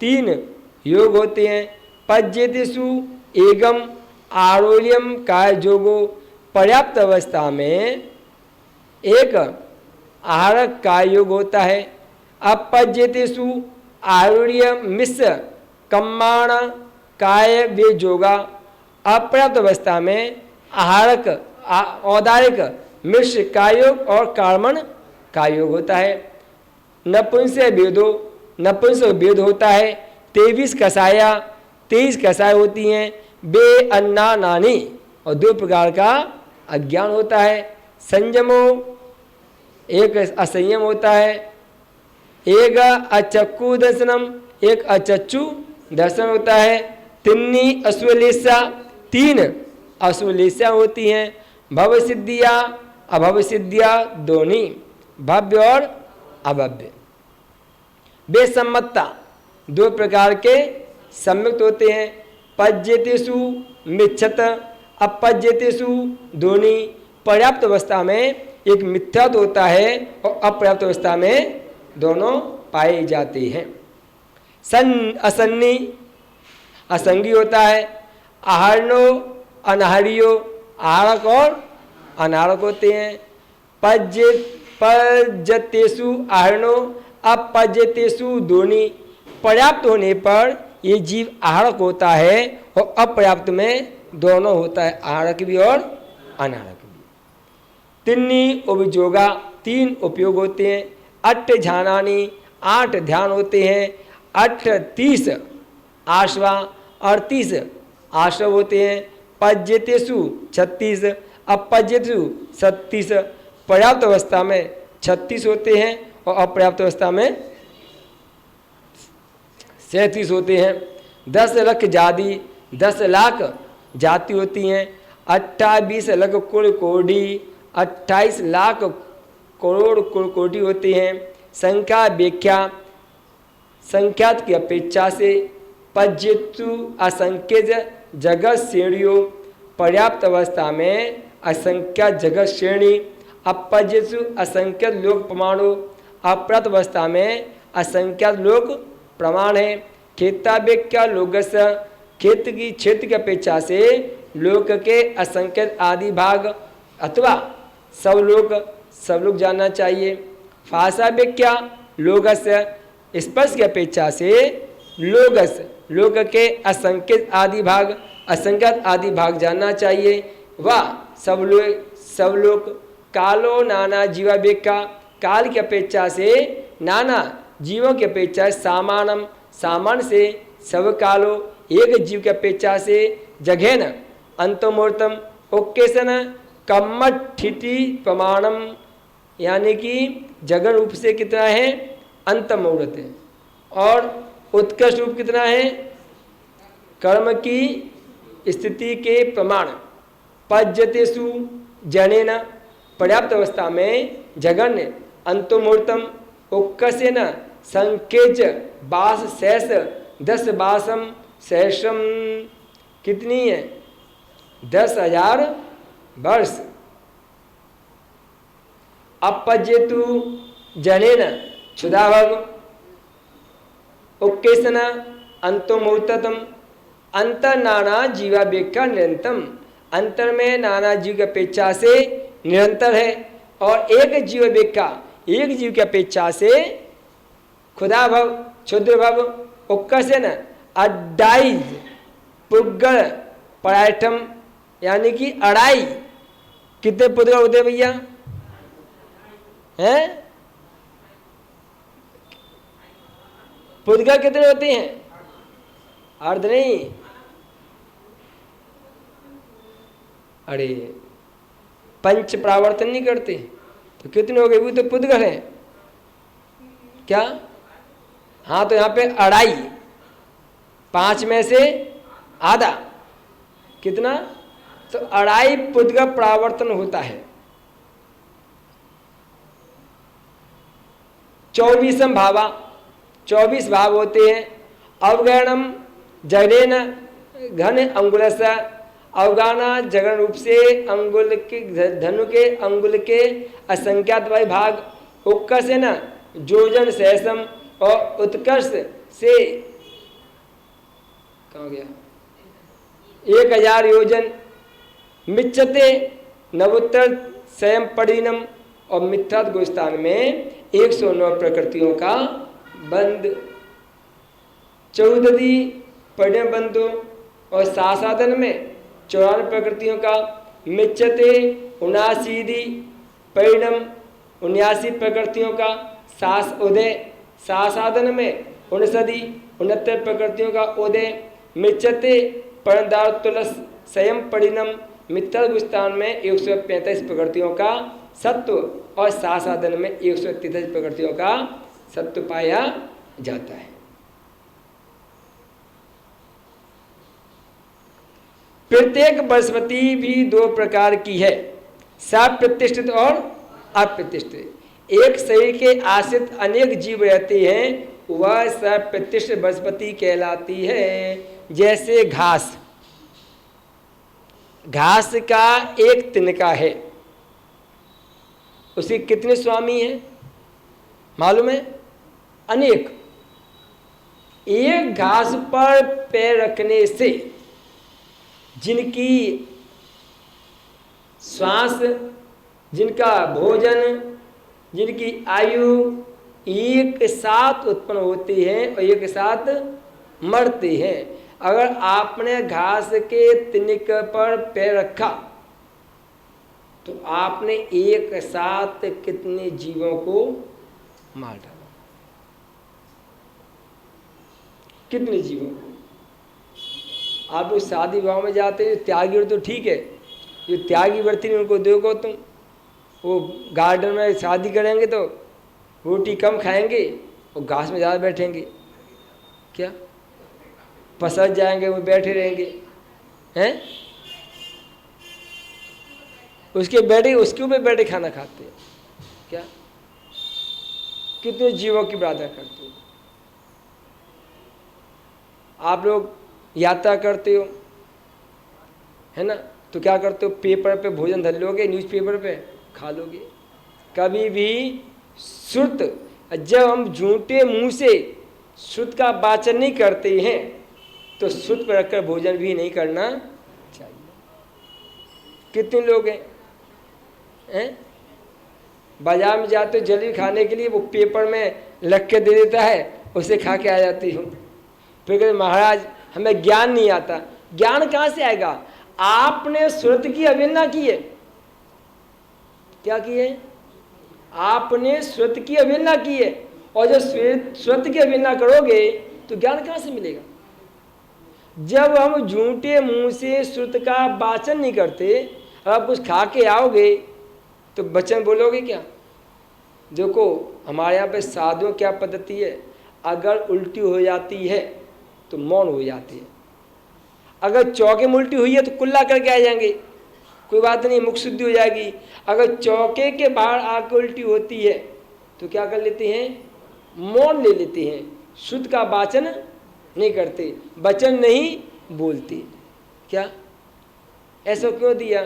तीन योग होते हैं। पज्यतेषु एगम आरोल्यम काय जोगो, पर्याप्त अवस्था में एक आहारक काय योग होता है। अपज्यतेषु आरुण्य मिश्र कम्माण काय वे जोगा, अपर्याप्त अवस्था में आहारक औदारिक मिश्र कायोग और कार्मण कायोग होता है। नपुंसक वेदो, नपुंसक वेद होता है। 23 कसाया, 23 कसाय होती हैं। बे अन्ना नानी, और दो प्रकार का अज्ञान होता है। संयमो, एक असंयम होता है। एक अचक्कु दर्शनम, एक अचक्षु दर्शन होता है। तिन्नी अश्वलेषा, तीन अश्वलेषा होती हैं। भव सिद्धिया अभव सिद्धिया दोनी, भव्य और अभव्य। बेसम्मतता, दो प्रकार के सम्मिक्त होते हैं। पज्यतेषु मिच्छत अपज्यतेषु दोनी, पर्याप्त अवस्था में एक मिथ्यात्व होता है और अपर्याप्त अवस्था में दोनों पाए जाते हैं। असन्नी असंगी होता है। आहारणो अनाहारियो, आहारक और अनाहारक होते हैं। पज्यतेषु आहरणो अपज्यतेषु दोनी, पर्याप्त होने पर ये जीव आहारक होता है और अपर्याप्त में दोनों होता है, आहारक भी और अनाहारक भी। तिन्नी उपयोगा, तीन उपयोग होते हैं। अट्ठ ध्यानानी, 8 ध्यान होते हैं। 8 30 आश्वा, 38 आश्रव होते हैं। पज्यतेषु 36 अपज्यतेषु 36, पर्याप्त अवस्था में 36 होते हैं और अपर्याप्त अवस्था में 37 होते हैं। 10 लाख जाति, 10 लाख जाति होती हैं। 28 लाख कुल कोटि, 28 लाख करोड़ कुल कोटि होती हैं। संख्या व्याख्या, संख्यात की अपेक्षा से। पज्यतु असंख्य जगत श्रेणियों, पर्याप्त अवस्था में असंख्य जगत श्रेणी। अपज्यतु असंख्य लोक प्रमाणों, अपर्याप्त अवस्था में असंख्यात लोक प्रमाण है। खेताव्याख्या लोकस, खेत की क्षेत्र की अपेक्षा से लोक के असंख्य आदि भाग अथवा सब लोक सब लोग जानना चाहिए। भाषा व्याख्या लोगस स्पर्श की अपेक्षा से लोगस लोक के असंख्यत आदि भाग असंख्यत आदि भाग जानना चाहिए। वह सब लोग कालो नाना जीवा व्याख्या काल की अपेक्षा से नाना जीवों की अपेक्षा सामानम सामान्य से सब कालो एक जीव की अपेक्षा से जघेन अंतमूर्तम ओकेशन कम्मठिति प्रमाणम, यानी कि जगन रूप से कितना है अंतमूर्त है, और उत्कृष्ट रूप कितना है कर्म की स्थिति के प्रमाण। पज्यतेषु जनेन पर्याप्त अवस्था में जगन्य अंतमूर्तम उक्कसेन संकेच बास शेष 10 बासम सहस्रम, कितनी है 10,000 वर्ष। अपज्येतु जनेन क्षुधाभव उक्केशन अंतमूर्ततम अंतर नाना जीवा व्याख्या निरंतम, अंतर में नाना जीव की अपेक्षा से निरंतर है, और एक जीव व्याख्या एक जीव की अपेक्षा से खुदा भव क्षुद्र भव उक्कसेन अड्डाइज पुद्गल पराठम, यानी कि अड़ाई कितने पुद्गल होते भैया हैं? पुद्गल कितने होते हैं? अर्ध नहीं, अरे पंच प्रावर्तन नहीं करते तो कितने हो गए? वो तो पुद्गल है क्या? हाँ, तो यहाँ पे अड़ाई 5 में से आधा कितना, तो अड़ाई पुद्गल प्रावर्तन होता है। 24 भावा 24 भाव होते हैं। अवगणम जगन घन अंगुल से अवगाना जगन रूप से अंगुल के धनु के अंगुल के असंख्यात भाग उक्का से न जोजन सहसम और उत्कर्ष से कहाँ गया 1000 योजन मिच्छते नवोत्तर स्वयं परिणम, और मिथ्यात गोस्थान में 109 प्रकृतियों का बंद 14 परिणम बंधु, और सासाधन में 94 प्रकृतियों का मिच्छते 79 परिणम 79 प्रकृतियों का सास उदय, सासाधन में 69 प्रकृतियों का उदय मिच्छते परदार तुलस स्वयं परिणम, मिथ्या गुस्तान में 145 प्रकृतियों का सत्व, और सासाधन में 133 प्रकृतियों का सत्व पाया जाता है। प्रत्येक वनस्पति भी 2 प्रकार की है, सप्रतिष्ठित और अप्रतिष्ठित। एक शरीर के आश्रित अनेक जीव रहते हैं, वह सप्रतिष्ठित वनस्पति कहलाती है। जैसे घास, घास का एक तिनका है, उसके कितने स्वामी हैं मालूम है? अनेक। एक घास पर पैर रखने से जिनकी श्वास, जिनका भोजन, जिनकी आयु एक साथ उत्पन्न होती है और एक साथ मरते हैं। अगर आपने घास के तिनक पर पैर रखा तो आपने एक साथ कितने जीवों को मार डाला? कितने जीवों को? आप लोग शादी विवाह में जाते हैं, त्यागी तो ठीक है, जो त्यागी व्रती उनको देखो तुम, वो गार्डन में शादी करेंगे तो रोटी कम खाएंगे और घास में ज़्यादा बैठेंगे, क्या पसंद जाएंगे, वो बैठे रहेंगे हैं, उसके ऊपर बैठे खाना खाते हैं क्या? कितने जीवों की बाधा करते हो? आप लोग यात्रा करते हो है ना, तो क्या करते हो? पेपर पे भोजन धर लोगे, न्यूज़पेपर पे खा लोगे। कभी भी श्रुत, जब हम झूठे मुंह से श्रुत का वाचन नहीं करते हैं तो श्रुत पर रखकर भोजन भी नहीं करना चाहिए। कितने लोग हैं बाजार में जाते हो जलेबी खाने के लिए, वो पेपर में रख के दे देता है, उसे खा के आ जाती हूँ। फिर कहते महाराज हमें ज्ञान नहीं आता। ज्ञान कहाँ से आएगा? आपने श्रुत की अवहेलना की है। क्या की है? आपने श्रुत की अवहेलना की है, और जब श्रुत की अवहेलना करोगे तो ज्ञान कहाँ से मिलेगा? जब हम झूठे मुंह से श्रुत का वाचन नहीं करते, आप कुछ खा के आओगे तो वचन बोलोगे क्या? देखो हमारे यहाँ पे साधुओं क्या पद्धति है, अगर उल्टी हो जाती है तो मौन हो जाती है। अगर चौके में उल्टी हुई है तो कुल्ला करके आ जाएंगे, कोई बात नहीं, मुख शुद्धि हो जाएगी। अगर चौके के बाहर आकर उल्टी होती है तो क्या कर लेते हैं? मौन ले लेते हैं, शुद्ध का वाचन नहीं करते, वचन नहीं बोलते। क्या ऐसा क्यों दिया?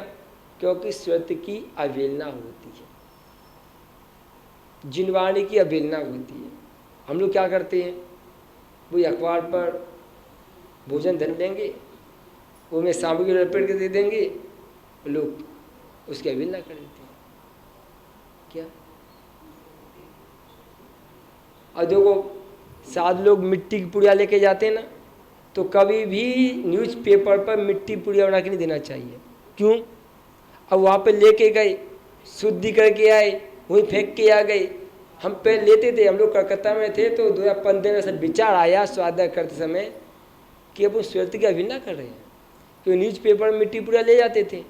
क्योंकि श्रुत की अवहेलना होती है, जिनवाणी की अवहेलना होती है। हम लोग क्या करते हैं, वो अखबार पर भोजन धन देंगे, वो में सामग्री लपेट के दे देंगे, लोग उसकी अवहेलना कर देते हैं। क्या? और देखो साधु लोग मिट्टी की पुड़िया लेके जाते हैं ना, तो कभी भी न्यूज़पेपर पर मिट्टी पुड़िया बना के नहीं देना चाहिए। क्यों? अब वहाँ पे लेके गए, शुद्धि करके आए, वहीं फेंक के आ गए। हम पहले लेते थे, हम लोग कलकत्ता में थे तो 2015 में ऐसा विचार आया स्वाध्याय करते समय कि अब उस श्रुति की अवहेलना कर रहे हैं। क्यों? न्यूज़पेपर में मिट्टी पुड़िया ले जाते थे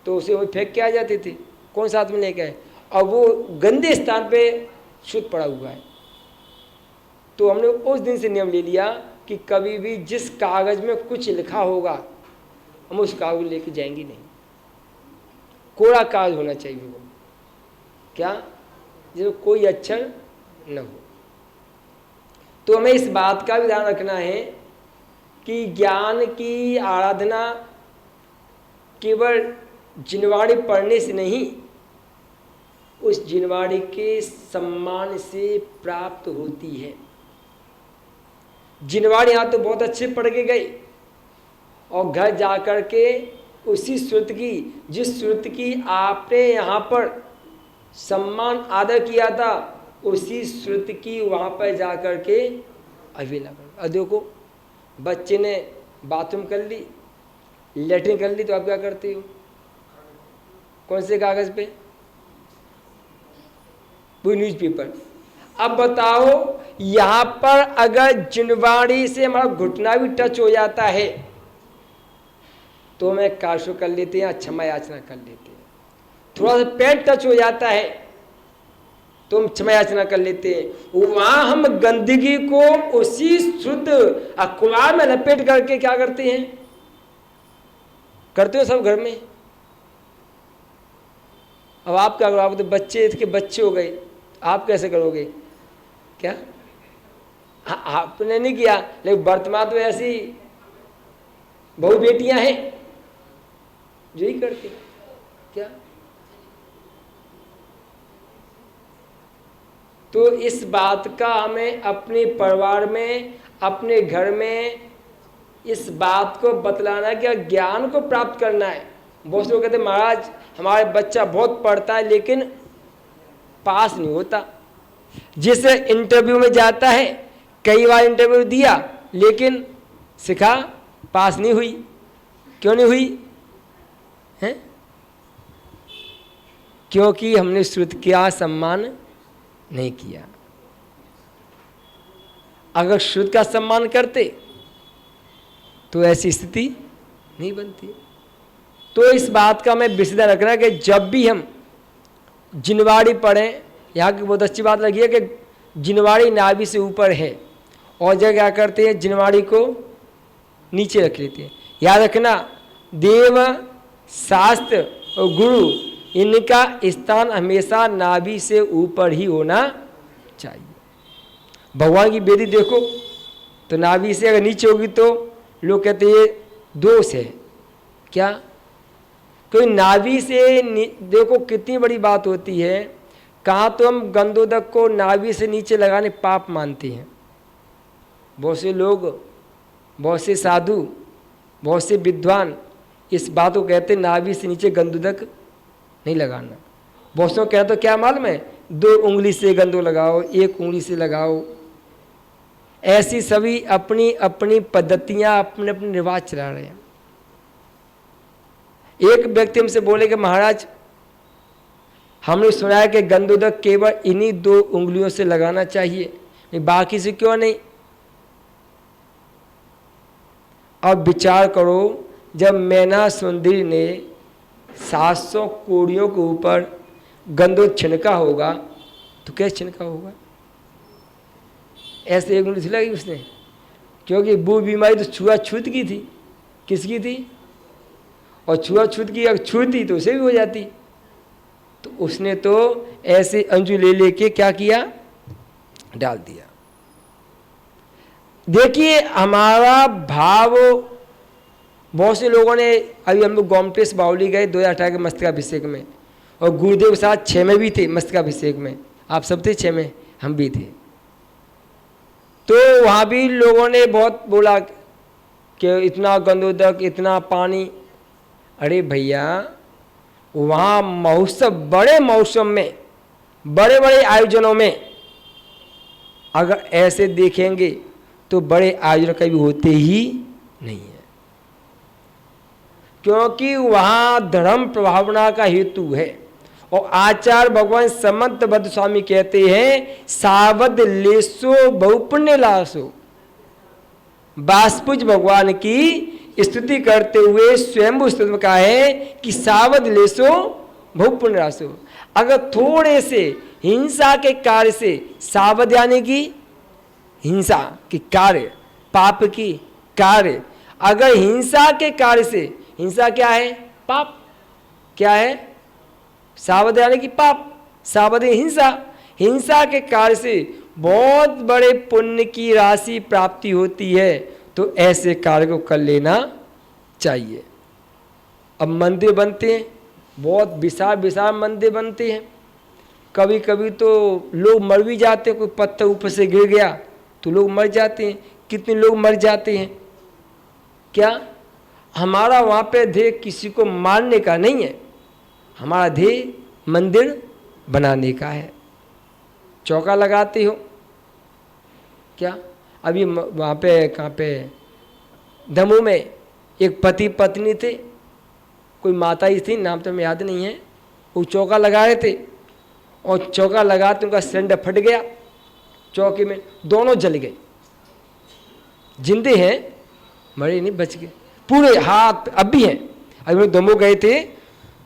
तो उसे वहीं फेंक के आ जाते थे, कौन साथ में लेके आए? और वो गंदे स्थान पे शुद्ध पड़ा हुआ है। तो हमने उस दिन से नियम ले लिया कि कभी भी जिस कागज़ में कुछ लिखा होगा हम उस कागज़ लेके जाएंगे नहीं, कोरा कागज होना चाहिए वो। क्या? जो कोई अक्षर न हो। तो हमें इस बात का भी ध्यान रखना है कि ज्ञान की आराधना केवल जिनवाणी पढ़ने से नहीं, उस जिनवाणी के सम्मान से प्राप्त होती है। जिनवाणी यहाँ तो बहुत अच्छे पढ़ के गए और घर जा कर के उसी श्रुत की, जिस श्रुत की आपने यहाँ पर सम्मान आदर किया था, उसी श्रुत की वहाँ पर जा कर के अवहेलना कर। देखो बच्चे ने बाथरूम कर ली, लेटरिन कर ली, तो आप क्या करते हो? कौन से कागज़ पे? वो न्यूज़पेपर। अब बताओ यहाँ पर अगर जिनवाणी से हमारा घुटना भी टच हो जाता है तो हमें काशो कर लेते हैं, क्षमा याचना कर लेते हैं। थोड़ा सा पैर टच हो जाता है तो हम क्षमा याचना कर लेते हैं। वहाँ हम गंदगी को उसी शुद्ध अखबार में लपेट करके क्या करते हैं? करते हो सब घर में। अब आप क्या करो? आप तो बच्चे, इसके बच्चे हो गए, आप कैसे करोगे? क्या? आपने नहीं किया, लेकिन वर्तमान तो ऐसी बहु बेटियां हैं जो ही करती। क्या? तो इस बात का हमें अपने परिवार में, अपने घर में इस बात को बतलाना कि ज्ञान को प्राप्त करना है। बहुत लोग कहते महाराज हमारे बच्चा बहुत पढ़ता है लेकिन पास नहीं होता। जिस इंटरव्यू में जाता है, कई बार इंटरव्यू दिया लेकिन सिखा पास नहीं हुई। क्यों नहीं हुई है? क्योंकि हमने श्रुत का सम्मान नहीं किया। अगर श्रुत का सम्मान करते तो ऐसी स्थिति नहीं बनती। तो इस बात का मैं विशेष ध्यान रखना कि जब भी हम जिनवाणी पढ़ें, यहाँ की बहुत अच्छी बात लगी है कि जिनवाणी नाभि से ऊपर है और जगह क्या करते हैं? जिनवाणी को नीचे रख लेते हैं। याद रखना, देव, शास्त्र और गुरु, इनका स्थान हमेशा नाभि से ऊपर ही होना चाहिए। भगवान की वेदी देखो तो नाभि से अगर नीचे होगी तो लोग कहते हैं ये दोष है। क्या? कोई नाभि से देखो कितनी बड़ी बात होती है। कहाँ तो हम गंधोदक को नाभि से नीचे लगाने पाप मानते हैं। बहुत से लोग, बहुत से साधु, बहुत से विद्वान इस बात को कहते हैं नाभि से नीचे गंधोदक नहीं लगाना। बहुत सौ कहते तो क्या मालूम है, 2 उंगली से गंदो लगाओ, 1 उंगली से लगाओ। ऐसी सभी अपनी अपनी पद्धतियां, अपने अपने रिवाज चला रहे हैं। एक व्यक्ति हमसे बोले कि महाराज हमने सुना है कि गंधोदक केवल इन्हीं 2 उंगलियों से लगाना चाहिए, बाकी से क्यों नहीं। अब विचार करो, जब मैना सुंदरी ने 700 कोड़ियों के ऊपर गंधोद छिनका होगा तो कैसे छिनका होगा? ऐसे 1 उंगली से लगी उसने, क्योंकि वो बीमारी तो छुआछूत की थी। किसकी थी? और छुआछूत की अगर छूती तो उसे भी हो जाती। तो उसने तो ऐसे अंजू ले लेके क्या किया, डाल दिया। देखिए हमारा भाव, बहुत से लोगों ने, अभी हम लोग गोमटेश बावली गए 2018 के मस्तकाभिषेक में, और गुरुदेव के साथ 6 में भी थे मस्तकाभिषेक में। आप सब थे 6 में, हम भी थे। तो वहाँ भी लोगों ने बहुत बोला कि इतना गंधोदक, इतना पानी। अरे भैया, वहाँ महोत्सव, बड़े मौसम में, बड़े बड़े आयोजनों में अगर ऐसे देखेंगे तो बड़े आयोजन कभी होते ही नहीं है, क्योंकि वहाँ धर्म प्रभावना का हेतु है। और आचार्य भगवान समंतबद्ध स्वामी कहते हैं, सावध लेसो बहुपुण्य लासो। बासपुज भगवान की स्तुति करते हुए स्वयं स्तुति का है कि सावध लेसो बहुपुण्य लासो। अगर थोड़े से हिंसा के कार्य से, सावध यानी कि हिंसा की कार्य, पाप की कार्य, अगर हिंसा के कार्य से, हिंसा क्या है? पाप। क्या है? सावध यानी कि पाप, सावध हिंसा। हिंसा के कार्य से बहुत बड़े पुण्य की राशि प्राप्ति होती है, तो ऐसे कार्य को कर लेना चाहिए। अब मंदिर बनते हैं, बहुत विशाल विशाल मंदिर बनते हैं, कभी कभी तो लोग मर भी जाते हैं। कोई पत्थर ऊपर से गिर गया तो लोग मर जाते हैं। कितने लोग मर जाते हैं? क्या हमारा वहाँ पे ध्येय किसी को मारने का नहीं है, हमारा ध्येय मंदिर बनाने का है। चौका लगाते हो क्या? अभी वहाँ पे, कहाँ पे, दमोह में एक पति पत्नी थे, कोई माता ही थी, नाम तो मैं याद नहीं है, वो चौका लगा रहे थे और चौका लगाते उनका सिलेंडर फट गया चौके में, दोनों जल गए। जिंदे हैं, मरे नहीं, बच गए पूरे। हाथ अब भी हैं। अभी लोग दमोह गए थे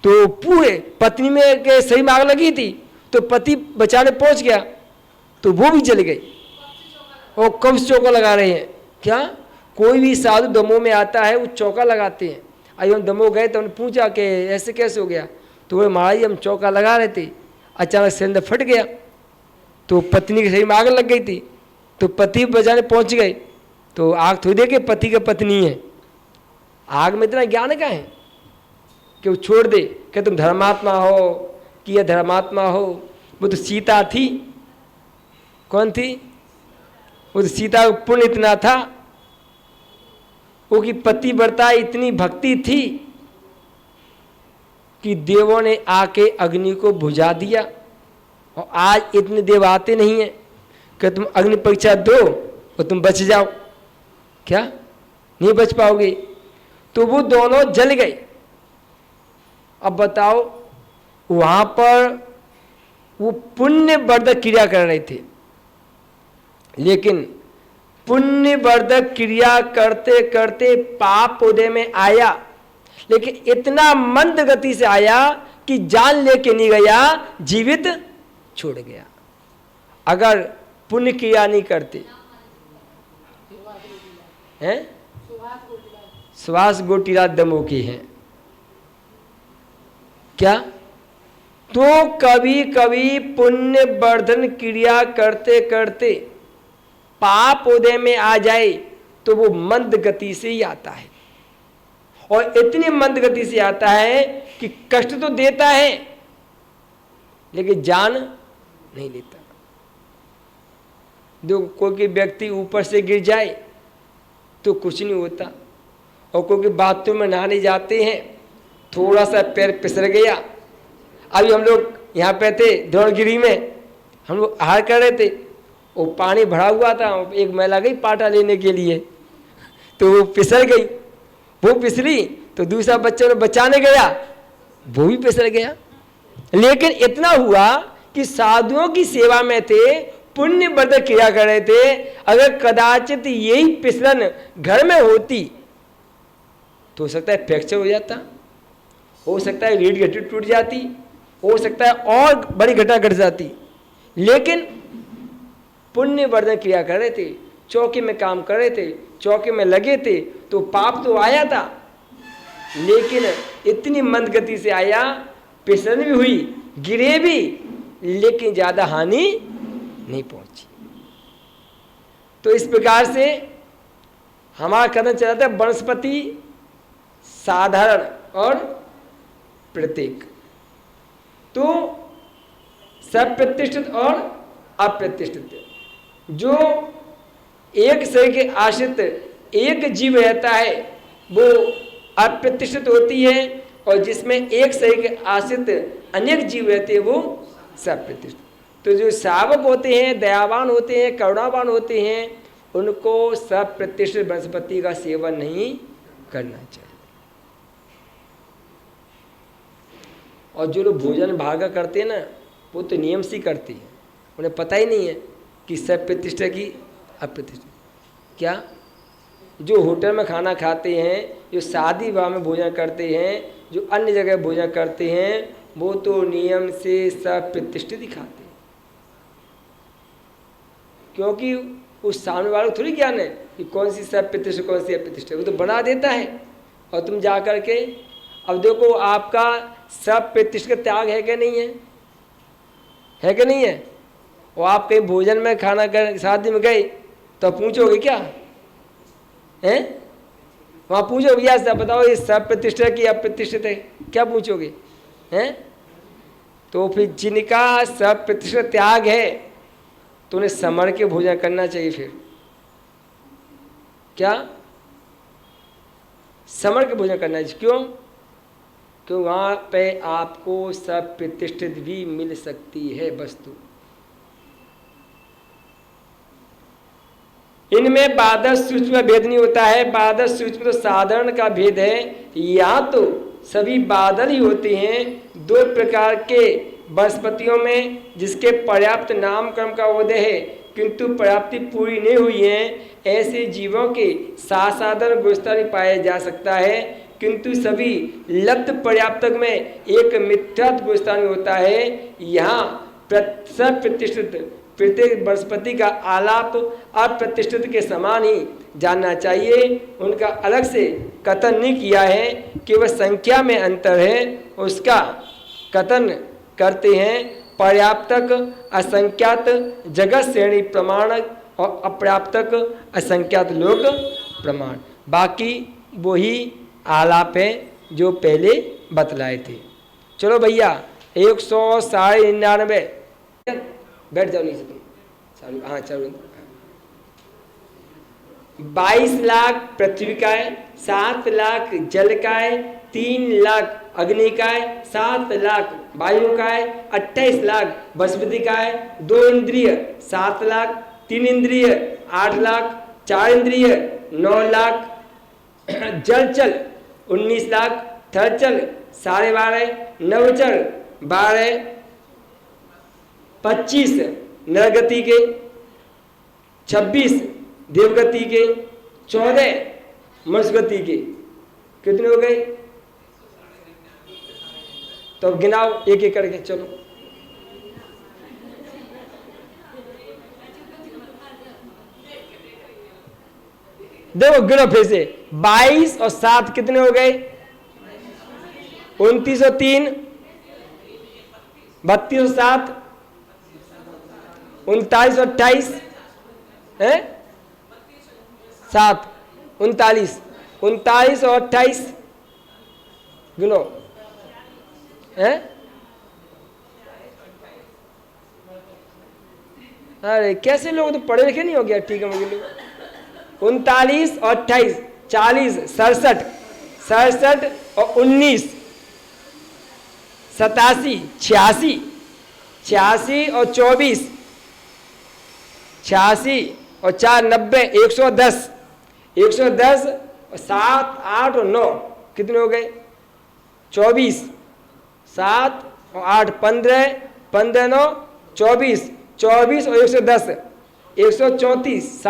तो पूरे, पत्नी में के सही में आग लगी थी तो पति बचाने पहुंच गया तो वो भी जल गई। और कब से चौका लगा रहे हैं? क्या कोई भी साधु दमोह में आता है वो चौका लगाते हैं। अभी हम दमोह गए तो हमने पूछा कि ऐसे कैसे हो गया? तो वो महाराज हम चौका लगा रहे थे, अचानक सिलेंडर फट गया तो पत्नी के सही में आग लग गई थी तो पति बचाने पहुंच गए। तो आग थोड़ी देखे पति का पत्नी है, आग में इतना ज्ञान का है कि वो छोड़ दे कि तुम धर्मात्मा हो कि यह धर्मात्मा हो। वो तो सीता थी। कौन थी? वो तो सीता का पुण्य इतना था, वो की पति व्रता इतनी भक्ति थी कि देवों ने आके अग्नि को बुझा दिया। और आज इतने देव आते नहीं हैं कि तुम अग्नि परीक्षा दो और तुम बच जाओ। क्या नहीं बच पाओगे? तो वो दोनों जल गए। अब बताओ, वहां पर वो पुण्यवर्धक क्रिया कर रहे थे, लेकिन पुण्यवर्धक क्रिया करते करते पाप उदय में आया, लेकिन इतना मंद गति से आया कि जान लेके नहीं गया, जीवित छोड़ गया। अगर पुण्य क्रिया नहीं करते हैं, सुभाष गोटीराज दमोह की हैं क्या, तो कभी कभी पुण्य वर्धन क्रिया करते करते पाप उदय में आ जाए तो वो मंद गति से ही आता है। और इतनी मंद गति से आता है कि कष्ट तो देता है लेकिन जान नहीं लेता। जो कोई व्यक्ति ऊपर से गिर जाए तो कुछ नहीं होता, और कोई बाथरूम में नहाने जाते हैं, थोड़ा सा पैर फिसल गया। अभी हम लोग यहाँ पे थे द्रोणगिरी में, हम लोग आहार कर रहे थे, वो पानी भरा हुआ था, एक महिला गई पाटा लेने के लिए, तो वो फिसल गई, वो फिसली तो दूसरा बच्चा ने बचाने गया, वो भी फिसल गया। लेकिन इतना हुआ कि साधुओं की सेवा में थे, पुण्य वर्धक क्रिया कर रहे थे, अगर कदाचित यही फिसलन घर में होती तो हो सकता है फ्रैक्चर हो जाता, हो सकता है रीढ़ की हड्डी टूट जाती, हो सकता है और बड़ी घटना घट जाती। लेकिन पुण्य वर्धन क्रिया कर रहे थे, चौकी में काम कर रहे थे, चौकी में लगे थे, तो पाप तो आया था, लेकिन इतनी मंद गति से आया, फिसलन भी हुई, गिरे भी, लेकिन ज्यादा हानि नहीं पहुंची। तो इस प्रकार से हमारा कथन चला था वनस्पति, साधारण और प्रत्येक। तो सप्रतिष्ठित और अप्रतिष्ठित, जो एक शरीर के आश्रित एक जीव रहता है वो अप्रतिष्ठित होती है, और जिसमें एक शरीर के आश्रित अनेक जीव रहते हैं वो सप्रतिष्ठित। तो जो श्रावक होते हैं, दयावान होते हैं, करुणावान होते हैं, उनको सप्रतिष्ठित वनस्पति का सेवन नहीं करना चाहिए। और जो लोग भोजन भागा करते हैं ना, वो तो नियम से करते हैं, उन्हें पता ही नहीं है कि सप्रतिष्ठा की अप्रतिष्ठा क्या। जो होटल में खाना खाते हैं, जो शादी विवाह में भोजन करते हैं, जो अन्य जगह भोजन करते हैं, वो तो नियम से सप्रतिष्ठित ही खाते हैं, क्योंकि उस सामने वाले को थोड़ी ज्ञान है कि कौन सी सप्रतिष्ठा कौन सी अप्रतिष्ठा, वो तो बना देता है। और तुम जा कर के अब देखो आपका सप्रतिष्ठा त्याग है कि नहीं है, है कि नहीं है। और आप कहीं भोजन में खाना कर शादी में गए तो पूछोगे क्या हैं, वहाँ पूछो भैया सब बताओ ये सप्रतिष्ठा की अप्रतिष्ठित है, क्या पूछोगे हैं। तो फिर जिनका सप्रतिष्ठा त्याग है तो उन्हें समर के भोजन करना चाहिए। फिर क्या समर के भोजन करना चाहिए, क्यों? क्यों वहाँ पे आपको सप्रतिष्ठित भी मिल सकती है वस्तु। इनमें बादल सूक्ष्म का भेद नहीं होता है, बादल सूक्ष्म तो साधारण का भेद है। यहाँ तो सभी बादल ही होते हैं, दो प्रकार के वनस्पतियों में जिसके पर्याप्त नामकरण का उदय है किंतु पर्याप्ति पूरी नहीं हुई है, ऐसे जीवों के साधारण गुणस्तर पाया जा सकता है, किंतु सभी लब्ध पर्याप्तक में एक मिथ्यात्व गुणस्तर होता है। यहाँ सप्रतिष्ठित प्रत्येक वनस्पति का आलाप अप्रतिष्ठित के समान ही जानना चाहिए। उनका अलग से कथन नहीं किया है कि वह संख्या में अंतर है, उसका कथन करते हैं पर्याप्तक असंख्यात जगत श्रेणी प्रमाणक और अपर्याप्तक असंख्यात लोक प्रमाण। बाकी वही आलाप है जो पहले बतलाए थे। चलो भैया 199 बैठ जाओ नीचे तुम। हाँ चलो 22 लाख पृथ्वी का है, 7 लाख जल का है, 3 लाख अग्नि का है, 7 लाख वायु का है, 28 लाख वनस्पति का है, 2 इंद्रिय 7 लाख, 3 इंद्रिय 8 लाख, 4 इंद्रिय 9 लाख, जलचल 19 लाख, थलचल 12.5, नवचल 12, 25 नरगति के, 26 देवगति के, 14 मनुष्यगति के। कितने हो गए? तो अब गिनाओ एक एक करके। चलो देखो गिनो फिर से। 22 और 7 कितने हो गए? 29 और 3 32 और 7 39 और 28 है 7 39 39 और 28 गिनो है। अरे कैसे लोग तो पढ़े लिखे नहीं हो गया। ठीक है मुझे 39 और 28 40 67 67 और 19 87 86 86 और 24, 86 और 4 90, 110, 110 और 7 8 और 9 कितने हो गए? 24, 7 और 8 15, 15 9 24, 24 और 110, 134।